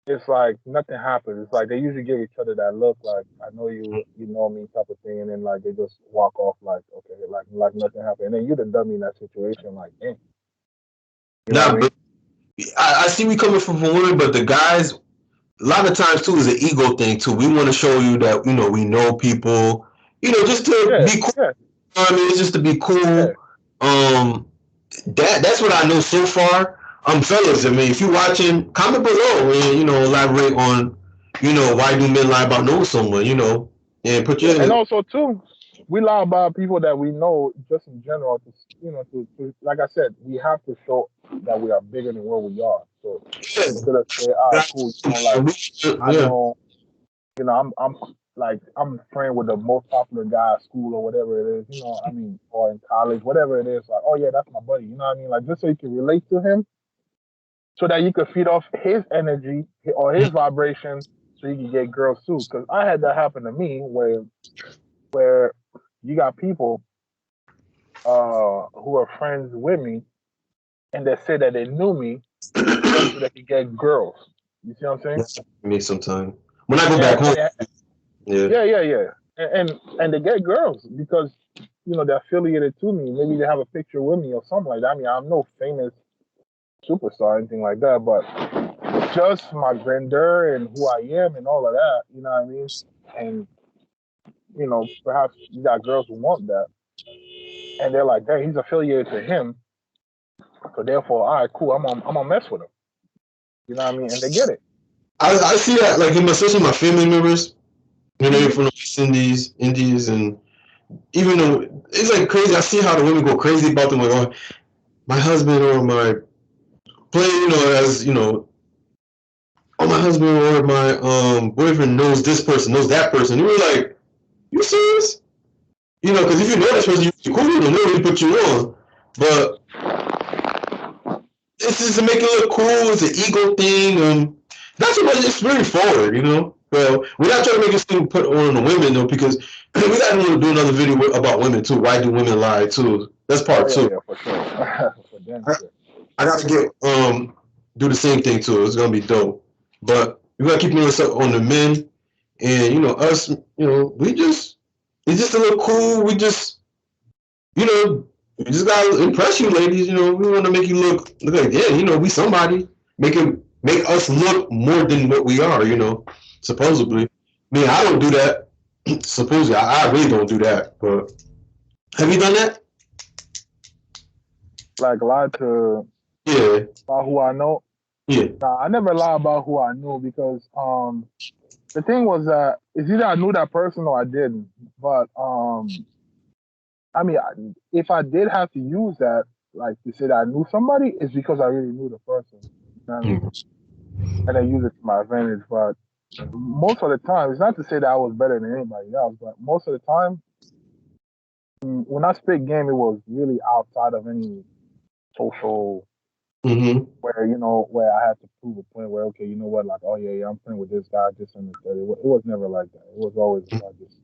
it's like nothing happens. It's like they usually give each other that look, like I know you know me, type of thing, and then like they just walk off, like okay, like nothing happened, and then you the dummy in that situation, like damn, you know what Nah, I mean? but I see we coming from women, but the guys, a lot of times too, is an ego thing too. We want to show you that we know people, just to Yeah, be cool. yeah, I mean, it's just to be yeah. cool. Um, that's what I know so far. Fellas, I mean, if you're watching, comment below and elaborate on, why do men lie about knowing someone, and put Yeah, and your also too, we lie about people that we know just in general. To like I said, we have to show that we are bigger than what we are. So instead of say, all right, cool, like I yeah. know, I'm like I'm friend with the most popular guy at school or whatever it is, I mean, or in college, whatever it is. Like, oh yeah, that's my buddy. You know what I mean? Like just so you can relate to him, so that you can feed off his energy or his vibration, so you can get girls too. Because I had that happen to me where you got people who are friends with me and they say that they knew me just so they could get girls. You see what I'm saying? Me sometime when I go And, back home. and Yeah. yeah. And they get girls because they're affiliated to me. Maybe they have a picture with me or something like that. I mean, I'm no famous superstar or anything like that, but just my grandeur and who I am and all of that, you know what I mean? And perhaps you got girls who want that. And they're like, hey, he's affiliated to him. So therefore, all right, cool. I'm gonna mess with him. You know what I mean? And they get it. I see that like especially my family members. They're Mm-hmm. from the West Indies, and even though it's like crazy, I see how the women go crazy about them. Like, oh, my husband or my play, as oh, my husband or my boyfriend knows this person, knows that person. And you're like, you serious? Because if you know this person, you're cool with them, they really put you on. But it's just to make it look cool. It's an ego thing. Not so much. It's very forward, you know. Well, we're not trying to make this thing put on the women though, because we got to do another video about women too. Why do women lie too? That's part two. Yeah, for sure. For damn sure. I gotta get do the same thing too. It's gonna be dope. But we gotta keep this up on the men, and you know us. You know, we just it's just a little cool. We just you know we just gotta impress you, ladies. You know, we want to make you look like yeah. You know, we somebody make us look more than what we are. You know, supposedly. I mean, I don't do that. Supposedly, I really don't do that. But have you done that? Like lie to about who I know. Yeah. Nah, I never lie about who I knew because the thing was that it's either I knew that person or I didn't. But I mean, if I did have to use that, like to say that I knew somebody, it's because I really knew the person. You know what I mean? And I use it to my advantage. But most of the time, it's not to say that I was better than anybody else, but most of the time, when I spit game, it was really outside of any social where where I had to prove a point where okay, you know what, like oh yeah, I'm playing with this guy, just in the study. It was never like that. It was always about just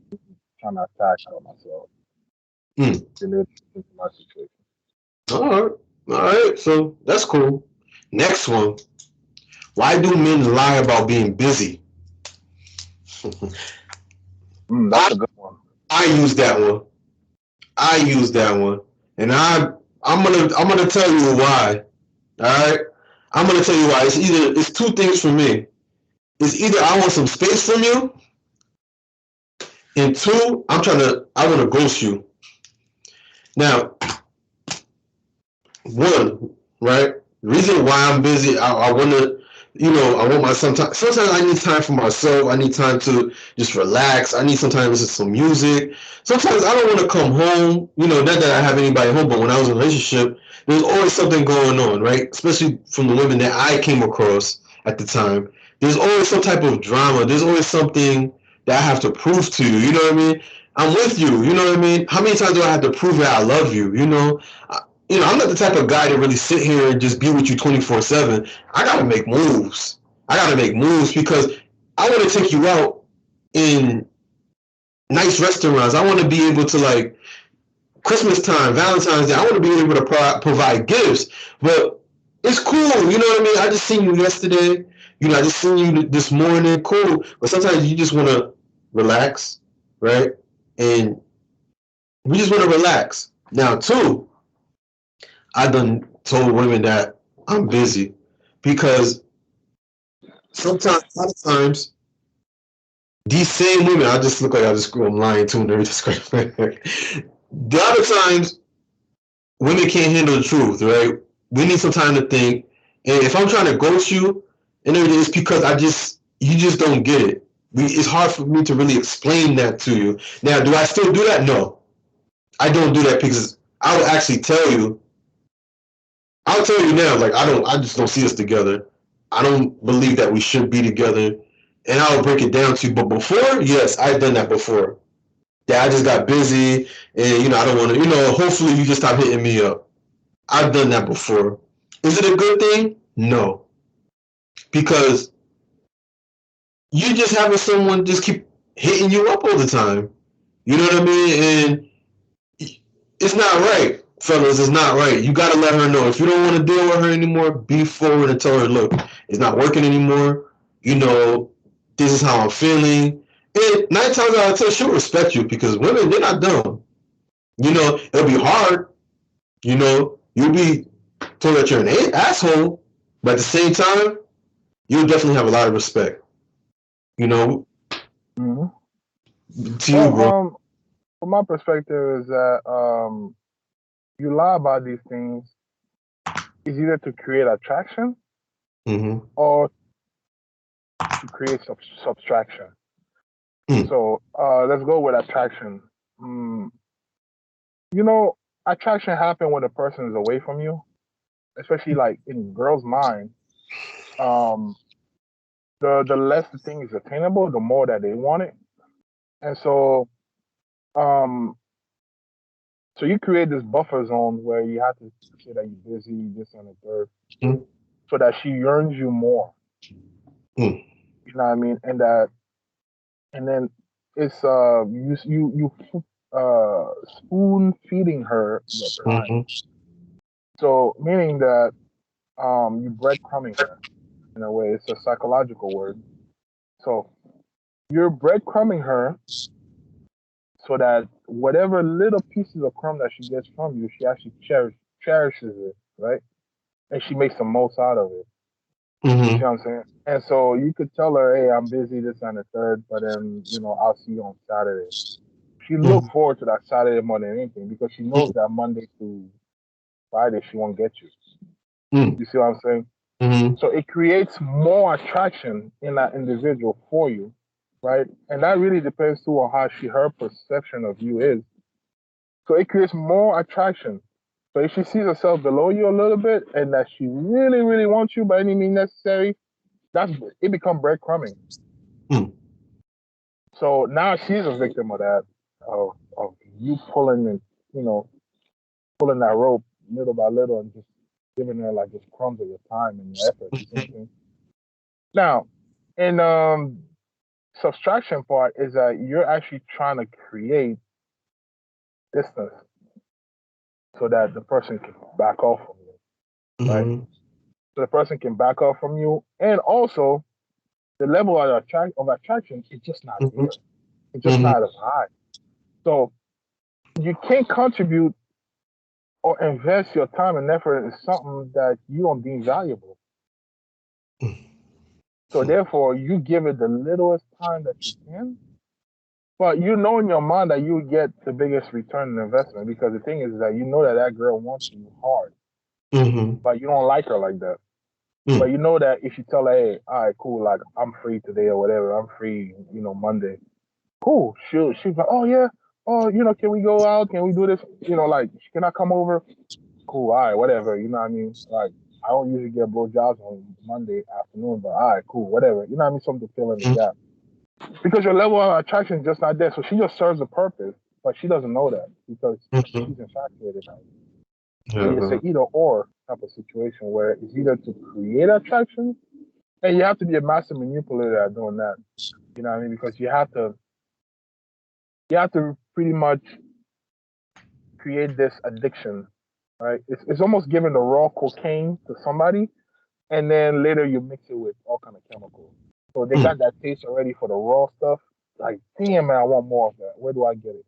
trying to attack myself. Related to my situation. All right. So that's cool. Next one. Why do men lie about being busy? That's a good one. I use that one. And I'm gonna tell you why. All right. I'm gonna tell you why. It's two things for me. It's either I want some space from you, and two, I want to ghost you. Now, one, right? The reason why I'm busy, I want to, I want sometimes I need time for myself. I need time to just relax. I need sometimes to listen to some music. Sometimes I don't want to come home, not that I have anybody home, but when I was in a relationship, there's always something going on, right? Especially from the women that I came across at the time. There's always some type of drama. There's always something that I have to prove to you. You know what I mean? I'm with you. You know what I mean? How many times do I have to prove that I love you? I'm not the type of guy to really sit here and just be with you 24/7. I gotta make moves. Because I want to take you out in nice restaurants. I want to be able to, like, Christmas time, Valentine's Day, I want to be able to provide gifts. But it's cool, you know what I mean? I just seen you yesterday. I just seen you this morning. Cool. But sometimes you just want to relax, right? And we just want to relax. Now, two, I done told women that I'm busy because a lot of times, these same women, I just look like I'm lying to them. The other times, women can't handle the truth, right? We need some time to think. And if I'm trying to ghost you and everything, it's because you just don't get it. It's hard for me to really explain that to you. Now, do I still do that? No. I don't do that because I will actually tell you. I'll tell you now, like, I just don't see us together. I don't believe that we should be together. And I'll break it down to you. But before, yes, I've done that before. Yeah, I just got busy and, I don't want to, hopefully you just stop hitting me up. I've done that before. Is it a good thing? No. Because you just having someone just keep hitting you up all the time. You know what I mean? And it's not right, fellas. It's not right. You got to let her know. If you don't want to deal with her anymore, be forward and tell her, look, it's not working anymore. This is how I'm feeling. And 9 times out of 10, she'll respect you because women, they're not dumb. It'll be hard. You'll be told that you're an asshole, but at the same time, you'll definitely have a lot of respect. Mm-hmm. To you, bro. From my perspective is that you lie about these things is either to create attraction or to create subtraction. So let's go with attraction. Attraction happens when the person is away from you, especially like in girls' mind. The less the thing is attainable, the more that they want it, and so So you create this buffer zone where you have to say that you're busy, this and the third, Mm, so that she yearns you more. mm, You know what I mean? And then it's spoon feeding her your time. mhm, So meaning that you breadcrumbing her in a way. It's a psychological word. So you're breadcrumbing her so that whatever little pieces of crumb that she gets from you, she actually cherishes it, right? And she makes the most out of it. You see mhm, what I'm saying? And so you could tell her, hey, I'm busy this and the third, but then, I'll see you on Saturday. She look mhm, forward to that Saturday more than anything because she knows that Monday to Friday she won't get you. mm, You see what I'm saying? mhm, So it creates more attraction in that individual for you, right? And that really depends too on how her perception of you is. So it creates more attraction. So if she sees herself below you a little bit and that she really, really wants you by any means necessary, that's it become breadcrumbing. mm, So now she's a victim of that, of you pulling and you know pulling that rope little by little and just giving her like just crumbs of your time and your effort. You see what I'm saying? Now, in subtraction part is that you're actually trying to create distance so that the person can back off from you, right? mhm, So the person can back off from you, and also the level of attraction is just not mhm, there. It's just mhm, not as high. So you can't contribute or invest your time and effort in something that you don't deem valuable. So therefore, you give it the littlest time that you can, but you know in your mind that you get the biggest return on investment because the thing is that you know that that girl wants you hard, mhm, but you don't like her like that. But mm, you know that if you tell her, hey, all right, cool, like I'm free today or whatever, I'm free, Monday. Cool. She's like, oh yeah, oh can we go out? Can we do this? Like can I come over? Cool. All right, whatever. You know what I mean? Like I don't usually get blowjobs on Monday afternoon, but all right, cool, whatever. You know what I mean? Something to fill in the mhm, gap because your level of attraction is just not there. So she just serves a purpose, but she doesn't know that because mhm. she's infatuated now. So it's Yeah, an either or type of situation where it's either to create attraction, and you have to be a master manipulator at doing that. You know what I mean? Because you have to pretty much create this addiction, right? It's almost giving the raw cocaine to somebody, and then later you mix it with all kind of chemicals. So they mm, got that taste already for the raw stuff. Like, damn man, I want more of that. Where do I get it?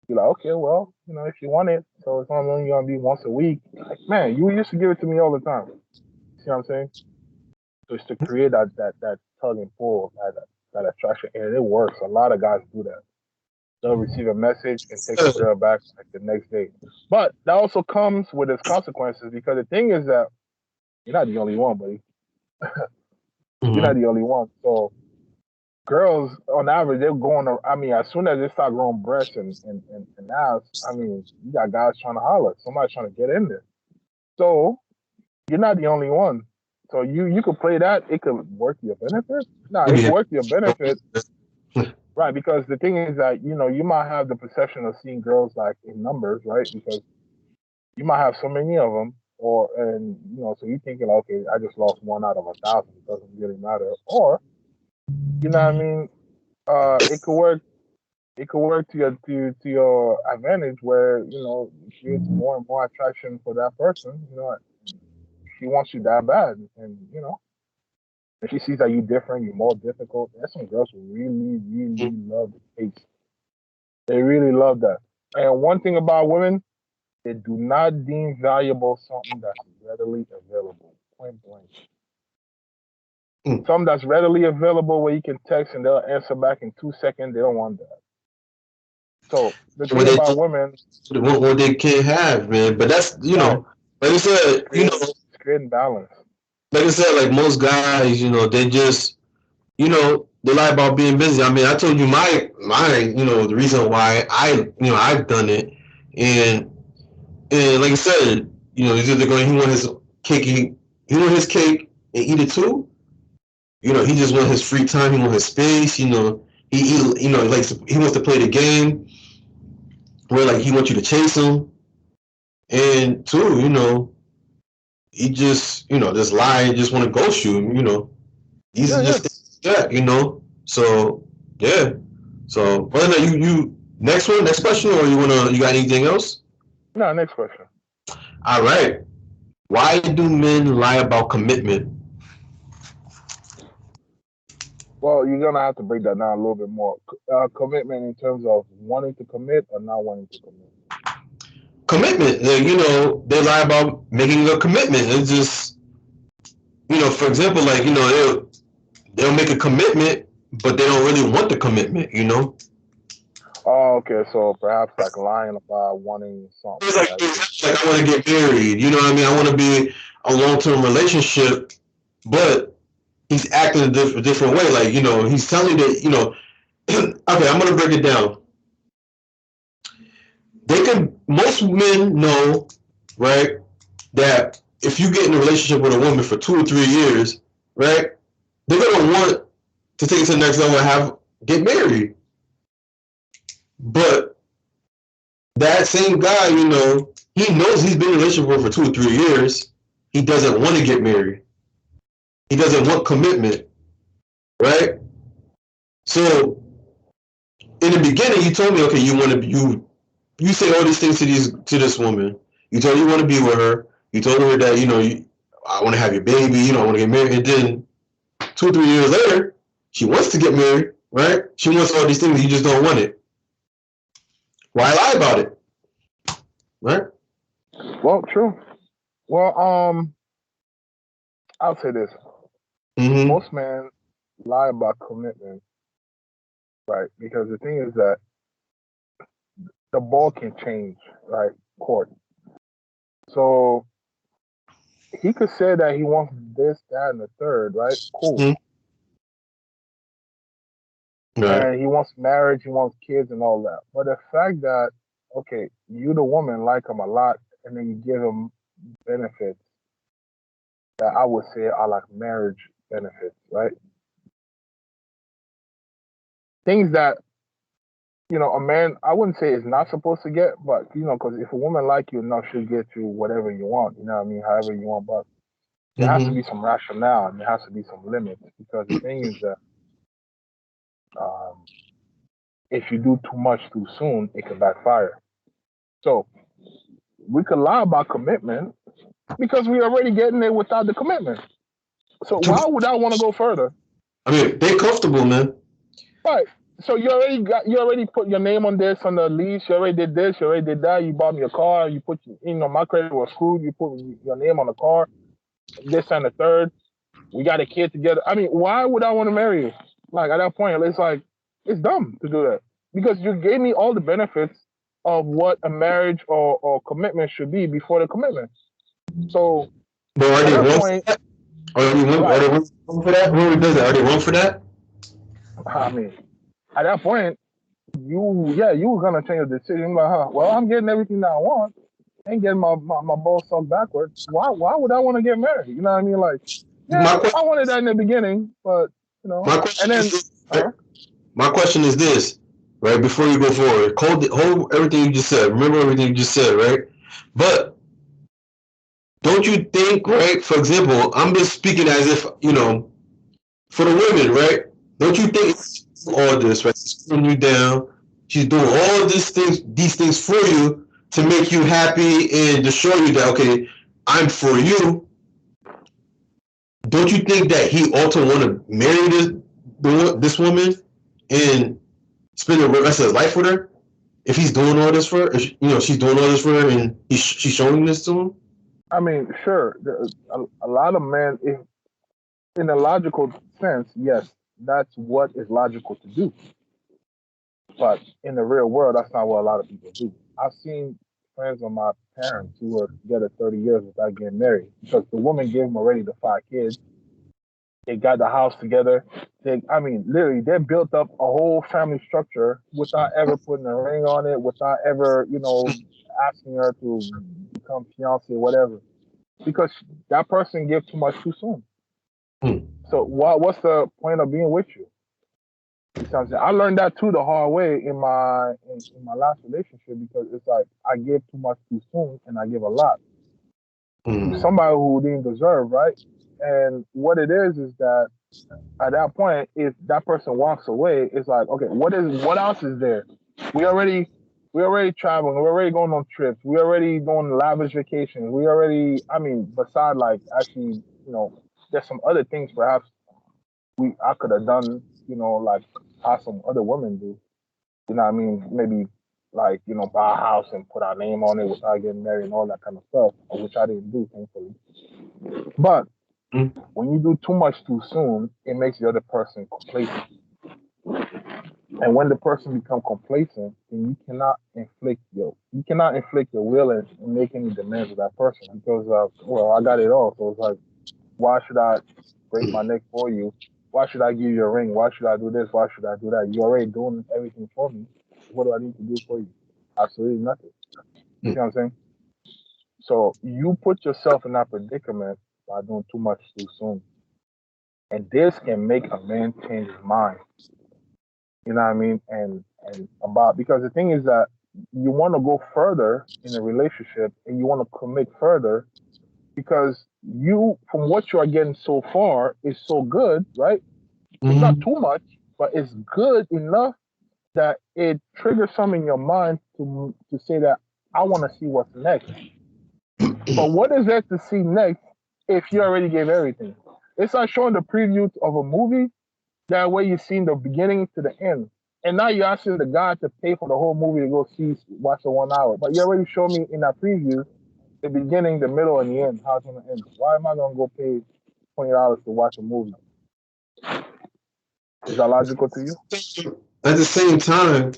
You're like, okay, well, if you want it, so it's only gonna be once a week. Like, man, you used to give it to me all the time. See what I'm saying? So it's to create that tug and pull, that attraction, and it works. A lot of guys do that. They'll receive a message and text the girl back like the next day. But that also comes with its consequences because the thing is that you're not the only one, buddy. You're not mhm, the only one. So girls, on average, they're going. I mean, as soon as they start growing breasts and ass, I mean, you got guys trying to holler. Somebody's trying to get in there. So you're not the only one. So you could play that. It could work to your benefit. No, it could yeah. work to your benefit. Right, because the thing is that you might have the perception of seeing girls like in numbers, right? Because you might have so many of them, so you're thinking, okay, I just lost one out of 1,000. It doesn't really matter, or you know what I mean? It could work. It could work to your advantage, where it creates more and more attraction for that person. She wants you that bad, and if she sees that you different, you're more difficult. There's some girls who really, really love the taste. They really love that. And one thing about women, they do not deem valuable something that's readily available. Point blank. Mm. Something that's readily available where you can text and they'll answer back in 2 seconds. They don't want that. So the What thing they about women, what they can't have, man. But that's right? like I It's said, creating balance. like I said, like most guys, they just they lie about being busy. I mean, I told you the reason why I've done it, and like I said, he's either going he want his cake, he want his cake and eat it too. He just want his free time. He want his space. He likes he wants to play the game. where like he wants you to chase him, and two, he just just lie and just want to ghost you. He's Yeah, yeah. just that. So yeah. So whether you next question, or you got anything else? No, next question. All right. Why do men lie about commitment? Well, you're gonna have to break that down a little bit more. Commitment in terms of wanting to commit or not wanting to commit. Commitment. They lie about making a commitment. It's just for example, like they'll make a commitment, but they don't really want the commitment. Oh, okay. So perhaps like lying about wanting something It's like, that is. it's like I want to get married. You know what I mean? I want to be a long term relationship, but he's acting a different way. Like he's telling you that okay, I'm gonna break it down. Most men know, right, that if you get in a relationship with a woman for 2 or 3 years, right, they're gonna want to take it to the next level and get married. But that same guy, he knows he's been in a relationship for 2 or 3 years. He doesn't want to get married. He doesn't want commitment, right? So in the beginning, you told me, okay, you say all these things to this woman. You told her you want to be with her. You told her that I want to have your baby. I want to get married. And then 2 or 3 years later, she wants to get married, right? She wants all these things. You just don't want it. Why lie about it, right? Well, true. Well, I'll say this: Mm-hmm. most men lie about commitment, right? Because the thing is that the ball can change, right? Court. So he could say that he wants this, that, and the third, right? Cool. Mm-hmm. Right. And he wants marriage, he wants kids, and all that. But the fact that, okay, you the woman like him a lot, and then you give him benefits that I would say are like marriage benefits, right? Things that a man, I wouldn't say is not supposed to get, but because if a woman like you enough, she'll get you whatever you want. You know what I mean? However you want, but there has to Mm-hmm. be some rationale and there has to be some limits because the thing is that um, if you do too much too soon, it can backfire. So we could lie about commitment because we already getting there without the commitment. So why would I want to go further? I mean, they're comfortable, man. Right. So you already put your name on this on the lease. You already did this. You already did that. You bought me a car. You put my credit was screwed. You put your name on the car. This and the third. We got a kid together. I mean, why would I want to marry you? Like at that point, it's like it's dumb to do that because you gave me all the benefits of what a marriage or commitment should be before the commitment. So But are at they that wrong for point, that? Are right? they wrong for that? Whoever does that, are they wrong for that? I mean, at that point, you were gonna change your decision. Like, well, I'm getting everything that I want. I ain't getting my balls sucked backwards. Why would I want to get married? You know what I mean? Like, My yeah, I wanted that in the beginning, but my and question is then this, uh-huh. my question is this, right? Before you go forward, hold everything you just said. Remember everything you just said, right? But don't you think, right? For example, I'm just speaking as if for the women, right? Don't you think all this, right? She's putting you down. She's doing all these things for you to make you happy and to show you that okay, I'm for you. Don't you think that he ought to want to marry this woman and spend the rest of his life with her? If he's doing all this for her, if, she's doing all this for her, and she's showing this to him. I mean, sure, a lot of men, if in a logical sense, yes, that's what is logical to do. But in the real world, that's not what a lot of people do. I've seen friends of my parents who were together 30 years without getting married because the woman gave them already the 5 kids. They got the house together. I mean, literally, they built up a whole family structure without ever putting a ring on it, without ever, asking her to become fiance, whatever, because that person gave too much too soon. Hmm. So what's the point of being with you? You see what I'm saying? I learned that too the hard way in my last relationship because it's like I gave too much too soon and I give a lot to somebody who didn't deserve, right? And what it is that at that point, if that person walks away, it's like, okay, what else is there? We already traveling, we're already going on trips, we already going on lavish vacations, we already beside like actually, there's some other things perhaps I could have done, like how some other women do. You know what I mean? Maybe like, buy a house and put our name on it without getting married and all that kind of stuff, which I didn't do, thankfully. But when you do too much too soon, it makes the other person complacent. And when the person becomes complacent, then you cannot inflict your will and make any demands of that person because I got it all. So it's like, why should I break my neck for you? Why should I give you a ring? Why should I do this? Why should I do that? You're already doing everything for me. What do I need to do for you? Absolutely nothing. You know what I'm saying? So you put yourself in that predicament by doing too much too soon. And this can make a man change his mind. You know what I mean? And because the thing is that you want to go further in a relationship and you want to commit further because you, from what you are getting so far, is so good, right? It's not too much, but it's good enough that it triggers something in your mind to say that I want to see what's next. But what is there to see next if you already gave everything? It's like showing the preview of a movie. That way you've seen the beginning to the end. And now you're asking the guy to pay for the whole movie to go watch the 1 hour. But you already showed me in that preview the beginning, the middle, and the end, how it's going to end. Why am I going to go pay $20 to watch a movie? Is that logical to you? At the same time,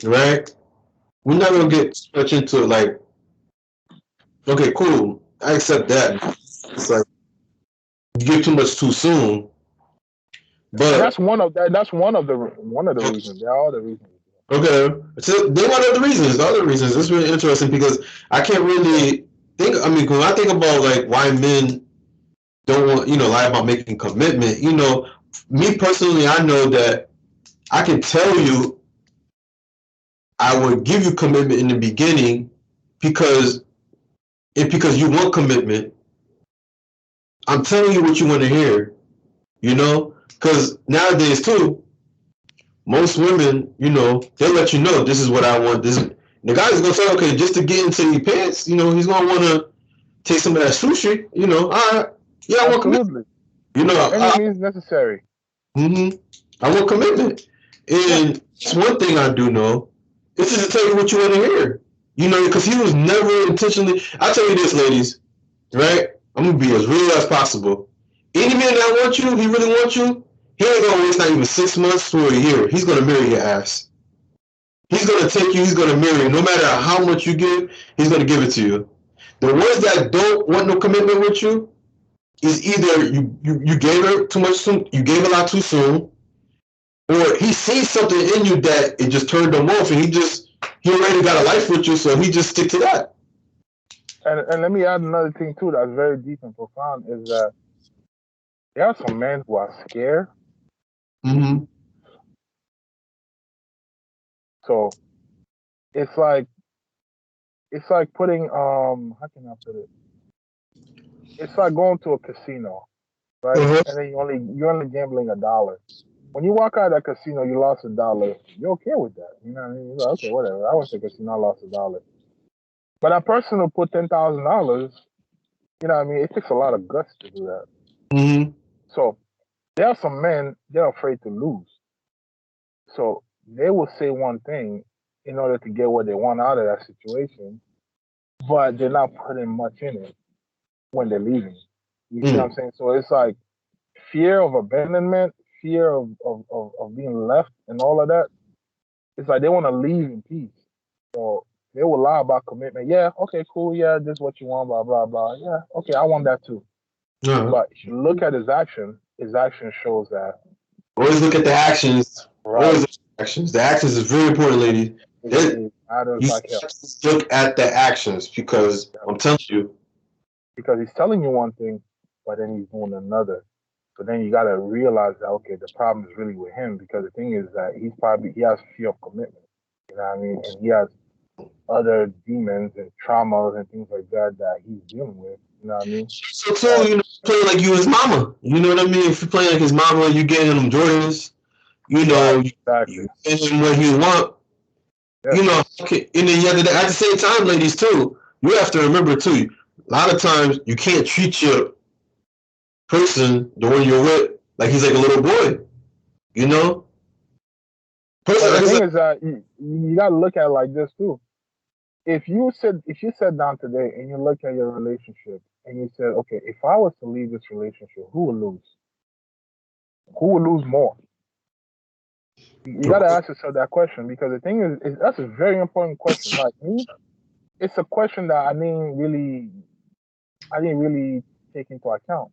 right? We're not going to get much into it like, okay, cool. I accept that. It's like, you give too much too soon. But and that's one of the reasons. There are other reasons. Okay, so they one of the reasons. The other reasons. It's really interesting because I can't really think. I mean, when I think about like why men don't want, lie about making commitment. Me personally, I know that I can tell you I would give you commitment in the beginning because you want commitment. I'm telling you what you want to hear. Because nowadays too, most women, they'll let you know this is what I want. The guy's gonna say, okay, just to get into your pants, he's gonna want to take some of that sushi. All right, yeah, I want commitment. Any means necessary. I want commitment, and it's one thing I do know. It's just to tell you what you want to hear. Because he was never intentionally. I'll tell you this, ladies, right? I'm gonna be as real as possible. Any man that wants you, he really wants you. He ain't gonna waste not even 6 months to a year. He's gonna marry your ass. He's gonna take you. He's gonna marry you. No matter how much you give, he's gonna give it to you. The ones that don't want no commitment with you is either you gave her too much soon, you gave a lot too soon, or he sees something in you that it just turned him off, and he already got a life with you, so he just stick to that. And let me add another thing too that's very deep and profound is that there are some men who are scared. So it's like putting how can I put it? It's like going to a casino, right? And then you're only gambling $1. When you walk out of that casino, you lost $1. You're okay with that. You know what I mean? You're like, okay, whatever. I went to the casino, I lost $1. But that person who put $10,000, you know what I mean? It takes a lot of guts to do that. So there are some men, they're afraid to lose. So they will say one thing in order to get what they want out of that situation, but they're not putting much in it when they're leaving. You see what I'm saying? So it's like fear of abandonment, fear of being left and all of that. It's like they want to leave in peace. So they will lie about commitment. Yeah, okay, cool. Yeah, this is what you want, blah, blah, blah. Yeah, okay, I want that too. But if you look at his action shows that. Always look at the actions. Right. Always look at the actions. The actions is very important, lady. You look at the actions because I'm telling you. Because he's telling you one thing, but then he's doing another. But then you gotta realize that okay, the problem is really with him because the thing is that he has fear of commitment. You know what I mean? And he has other demons and traumas and things like that that he's dealing with. You know what I mean? So too, play like you his mama. You know what I mean? If you play like his mama, you getting him Jordans. Right, exactly. You get him what he want. Yeah. Okay, and then at the same time, ladies too, you have to remember too. A lot of times you can't treat your person, the one you're with, like he's like a little boy. You know. But the thing is that you gotta look at it like this too. If you sat down today and you look at your relationship and you said, okay, if I was to leave this relationship, who would lose? Who would lose more? You got to ask yourself that question because the thing is that's a very important question. Like me, it's a question that I didn't really take into account.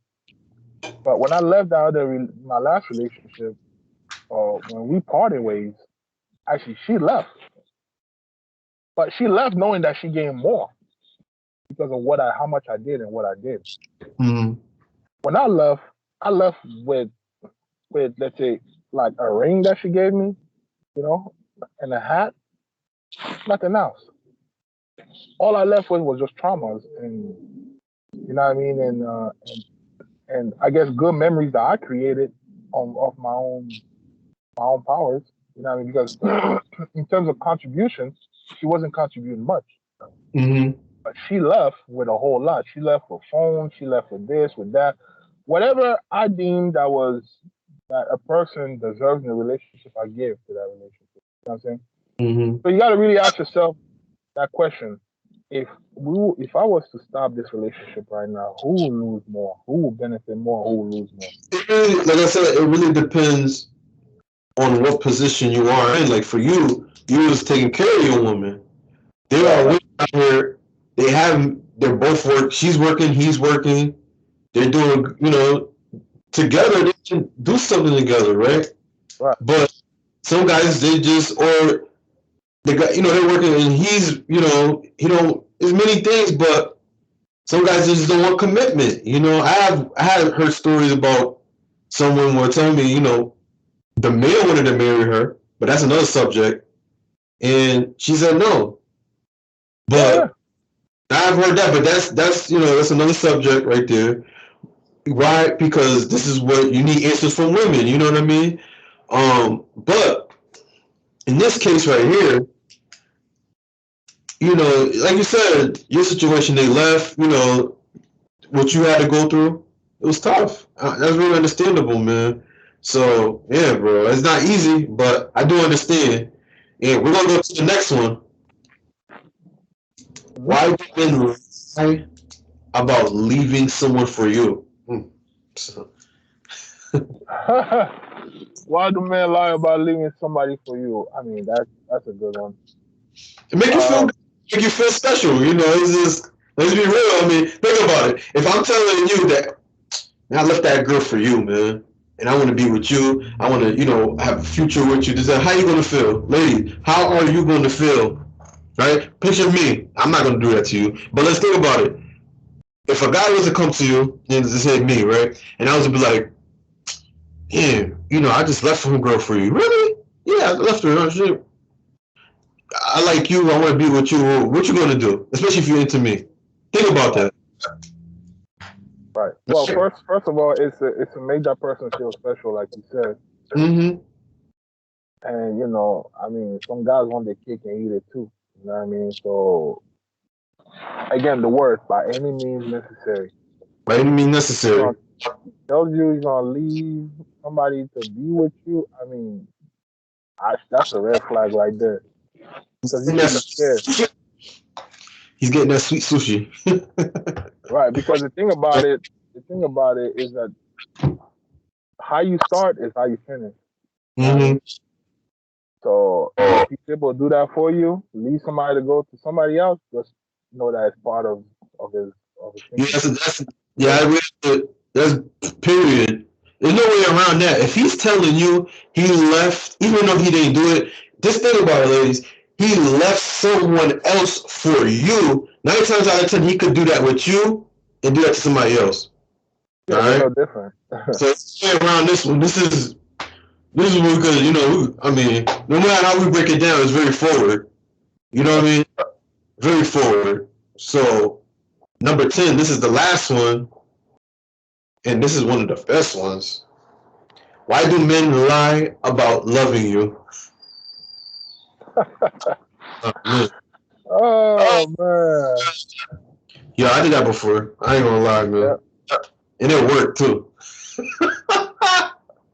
But when I left my last relationship, when we parted ways, actually she left, but she left knowing that she gained more because of how much I did and what I did. Mm-hmm. When I left with let's say like a ring that she gave me, and a hat, nothing else. All I left with was just traumas and you know what I mean, and I guess good memories that I created of my own powers. You know what I mean? Because in terms of contribution, she wasn't contributing much. Mm-hmm. But she left with a whole lot. She left with phones. She left with this, with that. Whatever I deemed that a person deserves in a relationship, I give to that relationship. You know what I'm saying? Mm-hmm. So you got to really ask yourself that question. If I was to stop this relationship right now, who will lose more? Who will benefit more? Who will lose more? It really, like I said, it really depends on what position you are in. Like for you, you was taking care of your woman. There are women out here. They're both work. She's working. He's working. They're doing. Together they can do something together, right? Right. But some guys they just or they got they're working and he's he don't. There's many things, but some guys just don't want commitment. I had heard stories about someone were telling me, the male wanted to marry her, but that's another subject. And she said no. But I've heard that, but that's another subject right there. Why? Because this is what you need answers from women. You know what I mean? But in this case right here, like you said, your situation, they left. What you had to go through, it was tough. That's really understandable, man. So yeah, bro, it's not easy, but I do understand. And we're gonna go to the next one. Why women lie about leaving someone for you? So. Why do men lie about leaving somebody for you? I mean, that's a good one. It make you feel good, make you feel special. It's just let's be real. I mean, think about it. If I'm telling you that I left that girl for you, man, and I want to be with you, I want to, have a future with you. How you gonna feel, lady? How are you gonna feel? Right? Picture me. I'm not gonna do that to you, but let's think about it. If a guy was to come to you and say me, right, and I was to be like, yeah, I just left some girl for you. Really? Yeah, I left her. I like you. I want to be with you. What you gonna do? Especially if you're into me. Think about that. Right. Well, first of all, it's to make that person feel special, like you said. Mm-hmm. And I mean, some guys want their cake and eat it too. You know what I mean? So again, the word by any means necessary. By any means necessary. Tells you he's gonna leave somebody to be with you. I mean, that's a red flag right there. Because he's getting that sweet sushi. Right, because the thing about it is that how you start is how you finish. Mm-hmm. So if people do that for you, leave somebody to go to somebody else, just know that it's part of his that's period. There's no way around that. If he's telling you he left, even though he didn't do it, just think about it, ladies. He left someone else for you. 9 times out of 10, he could do that with you and do that to somebody else. All Yeah, they're right. no different. So around this one, this is because I mean, no matter how we break it down, it's very forward. You know what I mean? Very forward. So number 10, this is the last one, and this is one of the best ones. Why do men lie about loving you? Man. Oh man. Yeah, I did that before. I ain't gonna lie, Yeah. man. And it worked too.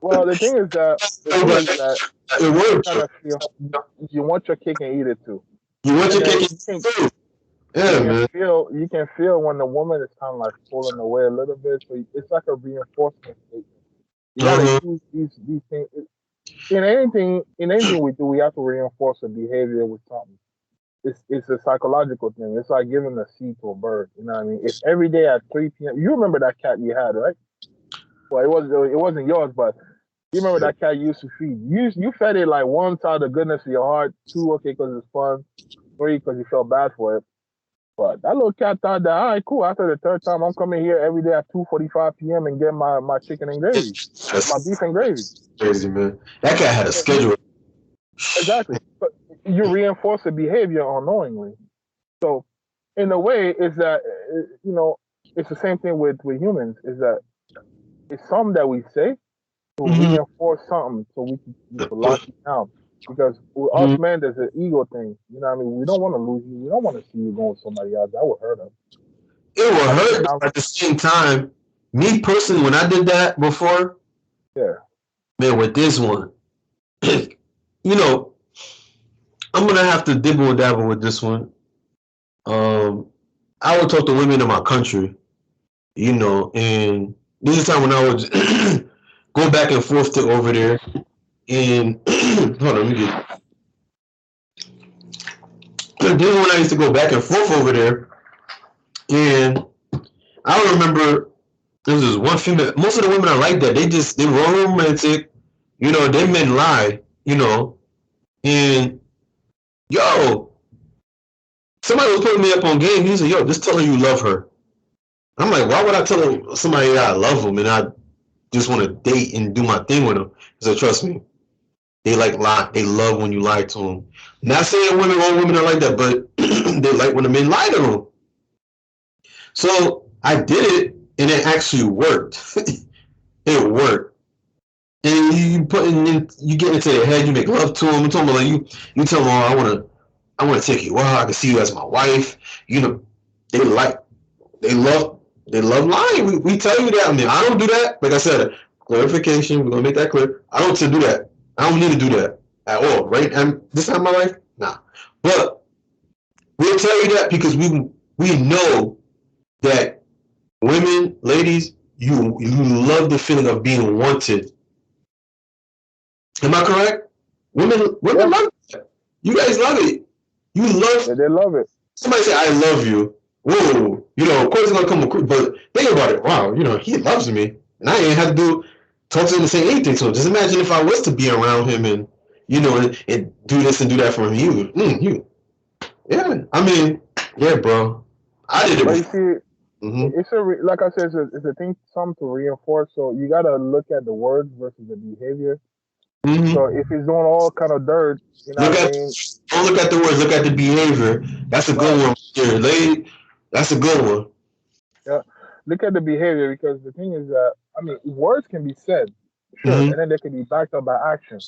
Well, the thing is that It you worked. kind of feel you want your cake and eat it too, You want and your then cake too. Yeah, man. you can feel when the woman is kind of like pulling away a little bit. So it's like a reinforcement statement. You got to Uh-huh. use these things in anything we do. We have to reinforce the behavior with something. It's a psychological thing. It's like giving a seed to a bird. You know what I mean? If every day at 3 p.m. You remember that cat you had, right? Well, it wasn't yours, but you remember that cat you used to feed. You fed it like one out of the goodness of your heart, two okay because it's fun, three because you felt bad for it. But that little cat thought that all right, cool. After the third time, I'm coming here every day at 2:45 p.m. and get my chicken and gravy, my beef and gravy. Crazy, man. That cat had a schedule. Exactly. But you reinforce the behavior unknowingly. So, in a way, is that it's the same thing with humans. Is that it's something that we say to reinforce something so we can lock you down. Because with us men, there's an ego thing. You know what I mean? We don't want to lose you. We don't want to see you going with somebody else. That would hurt us. It will hurt, but at the same time, me personally, when I did that before, Yeah. man, with this one, I'm gonna have to dibble and dabble with this one. I would talk to women in my country, and this is time when I would go back and forth to over there. And hold on, let me get. This is when I used to go back and forth over there, and I remember there was this one female. Most of the women are like that. They were romantic, they men lie, and yo, somebody was putting me up on game. He said, "Yo, just tell her you love her." I'm like, why would I tell somebody that I love them and I just want to date and do my thing with them? He said, trust me, they like lie. They love when you lie to them. Not saying all women are like that, but they like when the men lie to them. So I did it, and it actually worked. It worked. And you get into their head, you make love to them. You tell them like you tell them, oh, I want to take you out. I can see you as my wife. They like, they love lying. We tell you that. I mean, I don't do that. Like I said, clarification. We're gonna make that clear. I don't do that. I don't need to do that at all. Right? And this time in my life, nah. But we'll tell you that because we know that women, ladies, you love the feeling of being wanted. Am I correct? Women love it. You guys love it. You love. Yeah, they love it. Somebody say, "I love you." Whoa, of course it's gonna come quick, but think about it. Wow, he loves me, and I ain't have to talk to him and say anything to him. Just imagine if I was to be around him and and do this and do that for him. Yeah. I mean, yeah, bro. I did it. But you see, it's like I said, it's a thing, something to reinforce. So you gotta look at the words versus the behavior. So if he's doing all kind of dirt, don't look at the words, look at the behavior. That's a good one here, lady. That's a good one. Yeah, look at the behavior because the thing is that words can be said, sure, and then they can be backed up by action.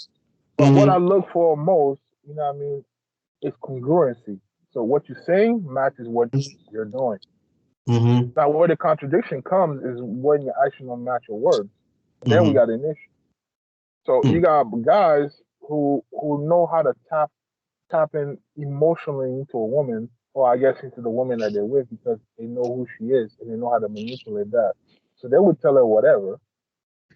But what I look for most, is congruency. So what you're saying matches what you're doing. Now, where the contradiction comes is when your action don't match your words. Then we got an issue. So you got guys who know how to tap in emotionally into a woman, or I guess into the woman that they're with because they know who she is and they know how to manipulate that. So they would tell her whatever,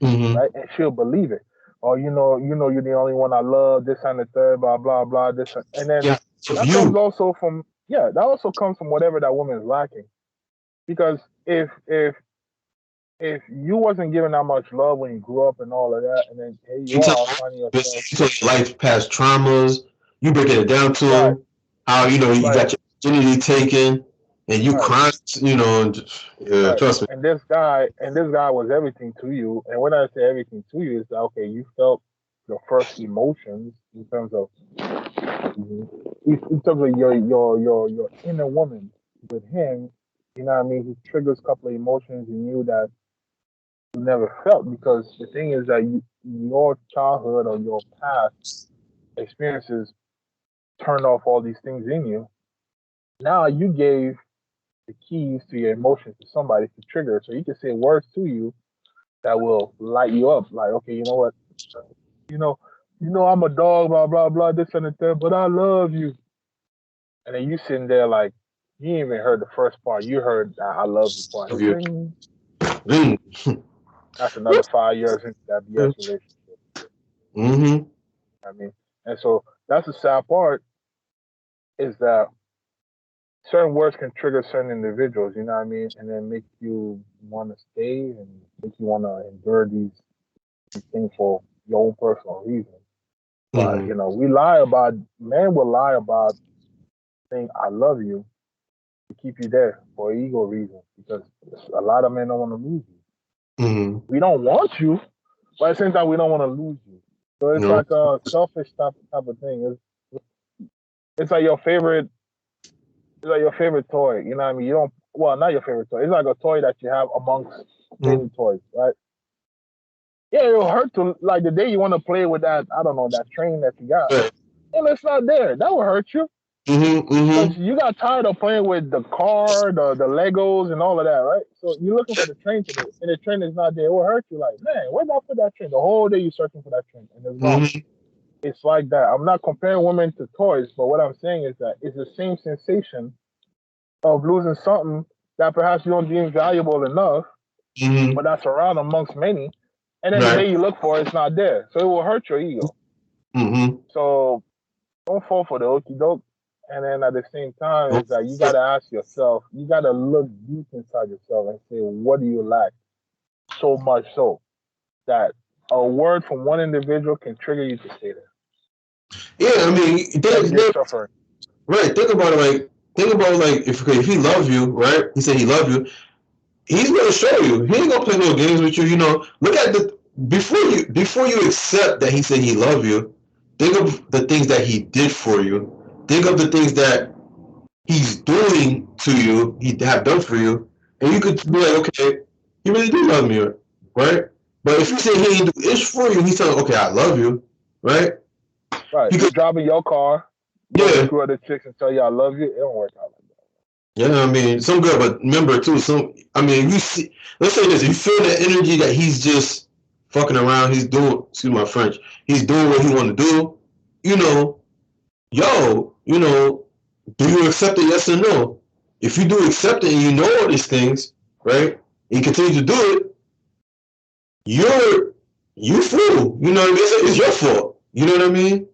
right? And she'll believe it. Or you're the only one I love, this and the third, blah blah blah, this and then that also comes from whatever that woman is lacking. Because if you wasn't given that much love when you grew up and all of that, and then hey, you are finding yourself. You took life past traumas. You breaking it down to them. How you got your virginity taken. and you Right. crying, and yeah, Right. trust me. And this guy was everything to you. And when I say everything to you, it's that okay, you felt your first emotions in terms of your inner woman with him. You know what I mean? He triggers a couple of emotions in you that you never felt, because the thing is that your childhood or your past experiences turned off all these things in you. Now you gave the keys to your emotions to somebody to trigger it. So he can say words to you that will light you up. Like, okay, you know what? You know, I'm a dog, blah blah blah, this and that, but I love you. And then you sitting there like you ain't even heard the first part. You heard that I love you part. Love you. Ding. Mm. That's another 5 years into that BS relationship. Mm-hmm. I mean, and so that's the sad part is that certain words can trigger certain individuals. You know what I mean, and then make you want to stay and make you want to endure these things for your own personal reasons. But Mm-hmm. men will lie about saying I love you to keep you there for ego reasons, because a lot of men don't want to lose you. Mm-hmm. We don't want you, but at the same time we don't want to lose you. So it's No. like a selfish type of thing. It's like your favorite. It's like your favorite toy. You know what I mean? You don't. Well, not your favorite toy. It's like a toy that you have amongst Mm-hmm. many toys, right? Yeah, it'll hurt to like the day you want to play with that. I don't know, that train that you got, Right. and it's not there. That will hurt you. Mm-hmm. Because Mm-hmm. you got tired of playing with the car, the Legos, and all of that, right? So you're looking for the train today, and the train is not there. It will hurt you. Like, man, where did I put that train? The whole day you're searching for that train, and it's gone. Mm-hmm. It's like that. I'm not comparing women to toys, but what I'm saying is that it's the same sensation of losing something that perhaps you don't deem valuable enough, Mm-hmm. but that's around amongst many. And then the Right. day you look for it, it's not there. So it will hurt your ego. Mm-hmm. So don't fall for the okey doke. And then at the same time, is that you got to ask yourself, you got to look deep inside yourself and say, what do you lack? So much so that a word from one individual can trigger you to stay there. Yeah, I mean, And you're suffering. right. Think about like if he love you, right? He said he love you. He's gonna show you. He ain't gonna play no games with you. Look at the before you accept that he said he love you. Think of the things that he did for you. Think of the things that he's doing to you. He have done for you, and you could be like, okay, he really do love me, right? But if you say he ain't do ish for you, he's telling, okay, I love you, right? Right. Because You're driving your car, go yeah, screw other chicks and tell you I love you. It don't work out like that. yeah, I mean, some good, but remember too, I mean, you see, let's say this, you feel the energy that he's just fucking around, he's doing, excuse my French, he's doing what he want to do, you know, yo, do you accept it, yes or no? If you do accept it and you know all these things, right, and you continue to do it, you're, you fool, you know what I mean? It's your fault, you know what I mean?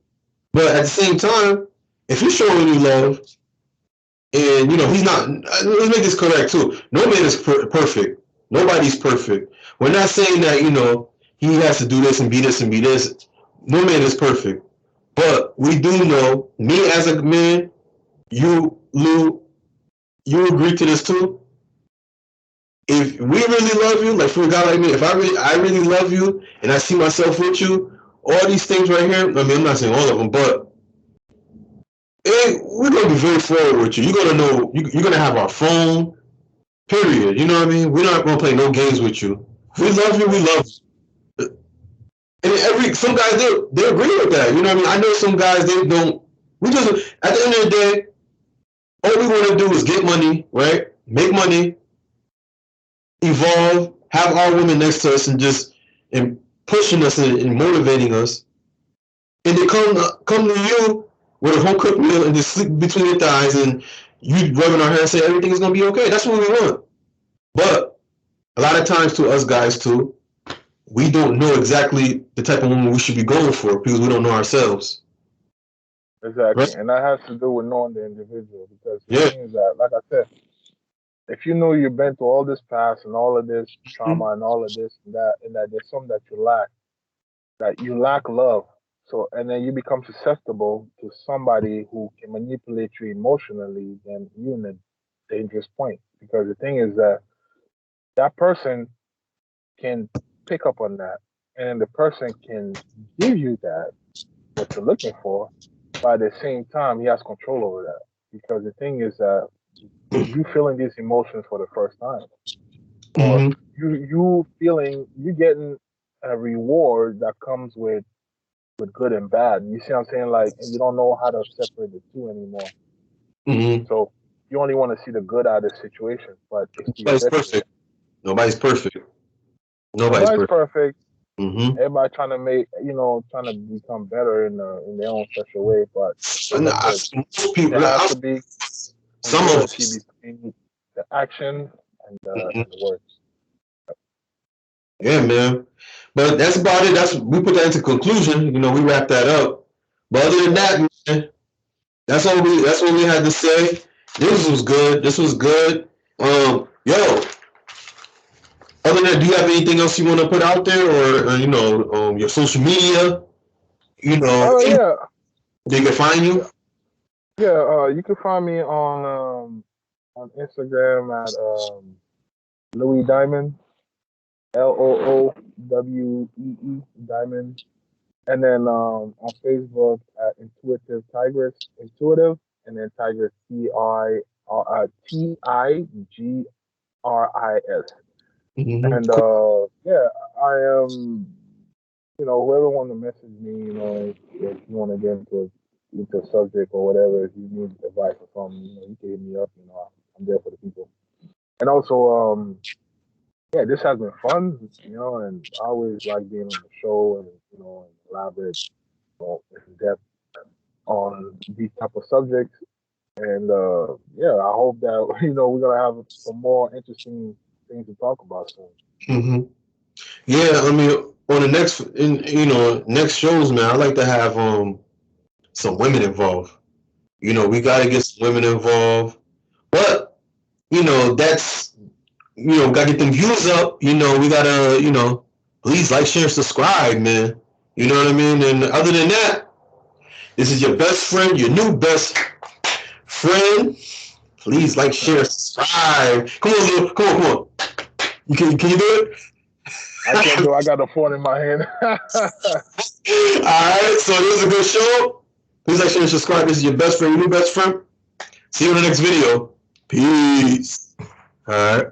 But at the same time, if he's showing you love, and he's not. Let's make this correct too. No man is perfect. Nobody's perfect. We're not saying that he has to do this and be this and be this. No man is perfect. But we do know, me as a man, you Lou, you agree to this too. If we really love you, like for a guy like me, if I really love you, and I see myself with you, all these things right here. I mean, I'm not saying all of them, but we're gonna be very forward with you. You're gonna know. You're gonna have our phone. Period. You know what I mean? We're not gonna play no games with you. If we love you, we love you. And some guys they agree with that. You know what I mean? I know some guys they don't. We just at the end of the day, all we want to do is get money, right? Make money, evolve, have our women next to us, and just and pushing us and motivating us. And they come to you with a home cooked meal and just sleep between your thighs and you rubbing our hair and say everything is gonna be okay. That's what we want. But a lot of times to us guys too, we don't know exactly the type of woman we should be going for because we don't know ourselves. Exactly. Right? And that has to do with knowing the individual, because the Yeah. thing is that, like I said, if you know you've been through all this past and all of this trauma and all of this and that there's something that you lack love. So, and then you become susceptible to somebody who can manipulate you emotionally, then you're in a dangerous point, because the thing is that that person can pick up on that, and the person can give you that what you're looking for, but at the same time he has control over that, because the thing is that you feeling these emotions for the first time, or Mm-hmm. you getting a reward that comes with good and bad. You see what I'm saying? Like, and you don't know how to separate the two anymore. Mm-hmm. So you only want to see the good out of the situation, but it's to your Nobody's detriment. perfect. Nobody's perfect. Nobody's Nobody's perfect. perfect. Mm-hmm. Everybody trying to make, trying to become better in their own special way. But like And I said, most people, there has to be some of congruency us. between the action Mhm. and the words. Yeah, man. But that's about it. We put that into conclusion. We wrap that up. But other than Yeah. that, man, that's what we had to say. This was good. This was good. Yo, other than that, do you have anything else you want to put out there, or your social media? Oh yeah, They can find yeah, you. yeah. You can find me on Instagram at Louis Diamond, LOOWEE Diamond, and then on Facebook at Intuitive Tigress, Intuitive, and then Tigress TIGRIS. Mm-hmm. And yeah, I am. Whoever want to message me, if you want to get into a subject or whatever, if you need advice or something, you can hit me up. I'm there for the people. And also, yeah, this has been fun, and I always like being on the show and and elaborate, in depth on these type of subjects. And yeah, I hope that we're gonna have some more interesting things to talk about soon. Mm-hmm. Yeah, I mean, on the next shows, man, I like to have some women involved. We got to get some women involved, but that's gotta get them views up. We gotta please like, share, subscribe, man. You know what I mean? And other than that, this is your best friend, your new best friend. Please like, share, subscribe. Come on, Lou. Come on. Can you do it? I can't do. I got the phone in my hand. All right. So this is a good show. Please like, share, subscribe. This is your best friend, your new best friend. See you in the next video. Peace. All right.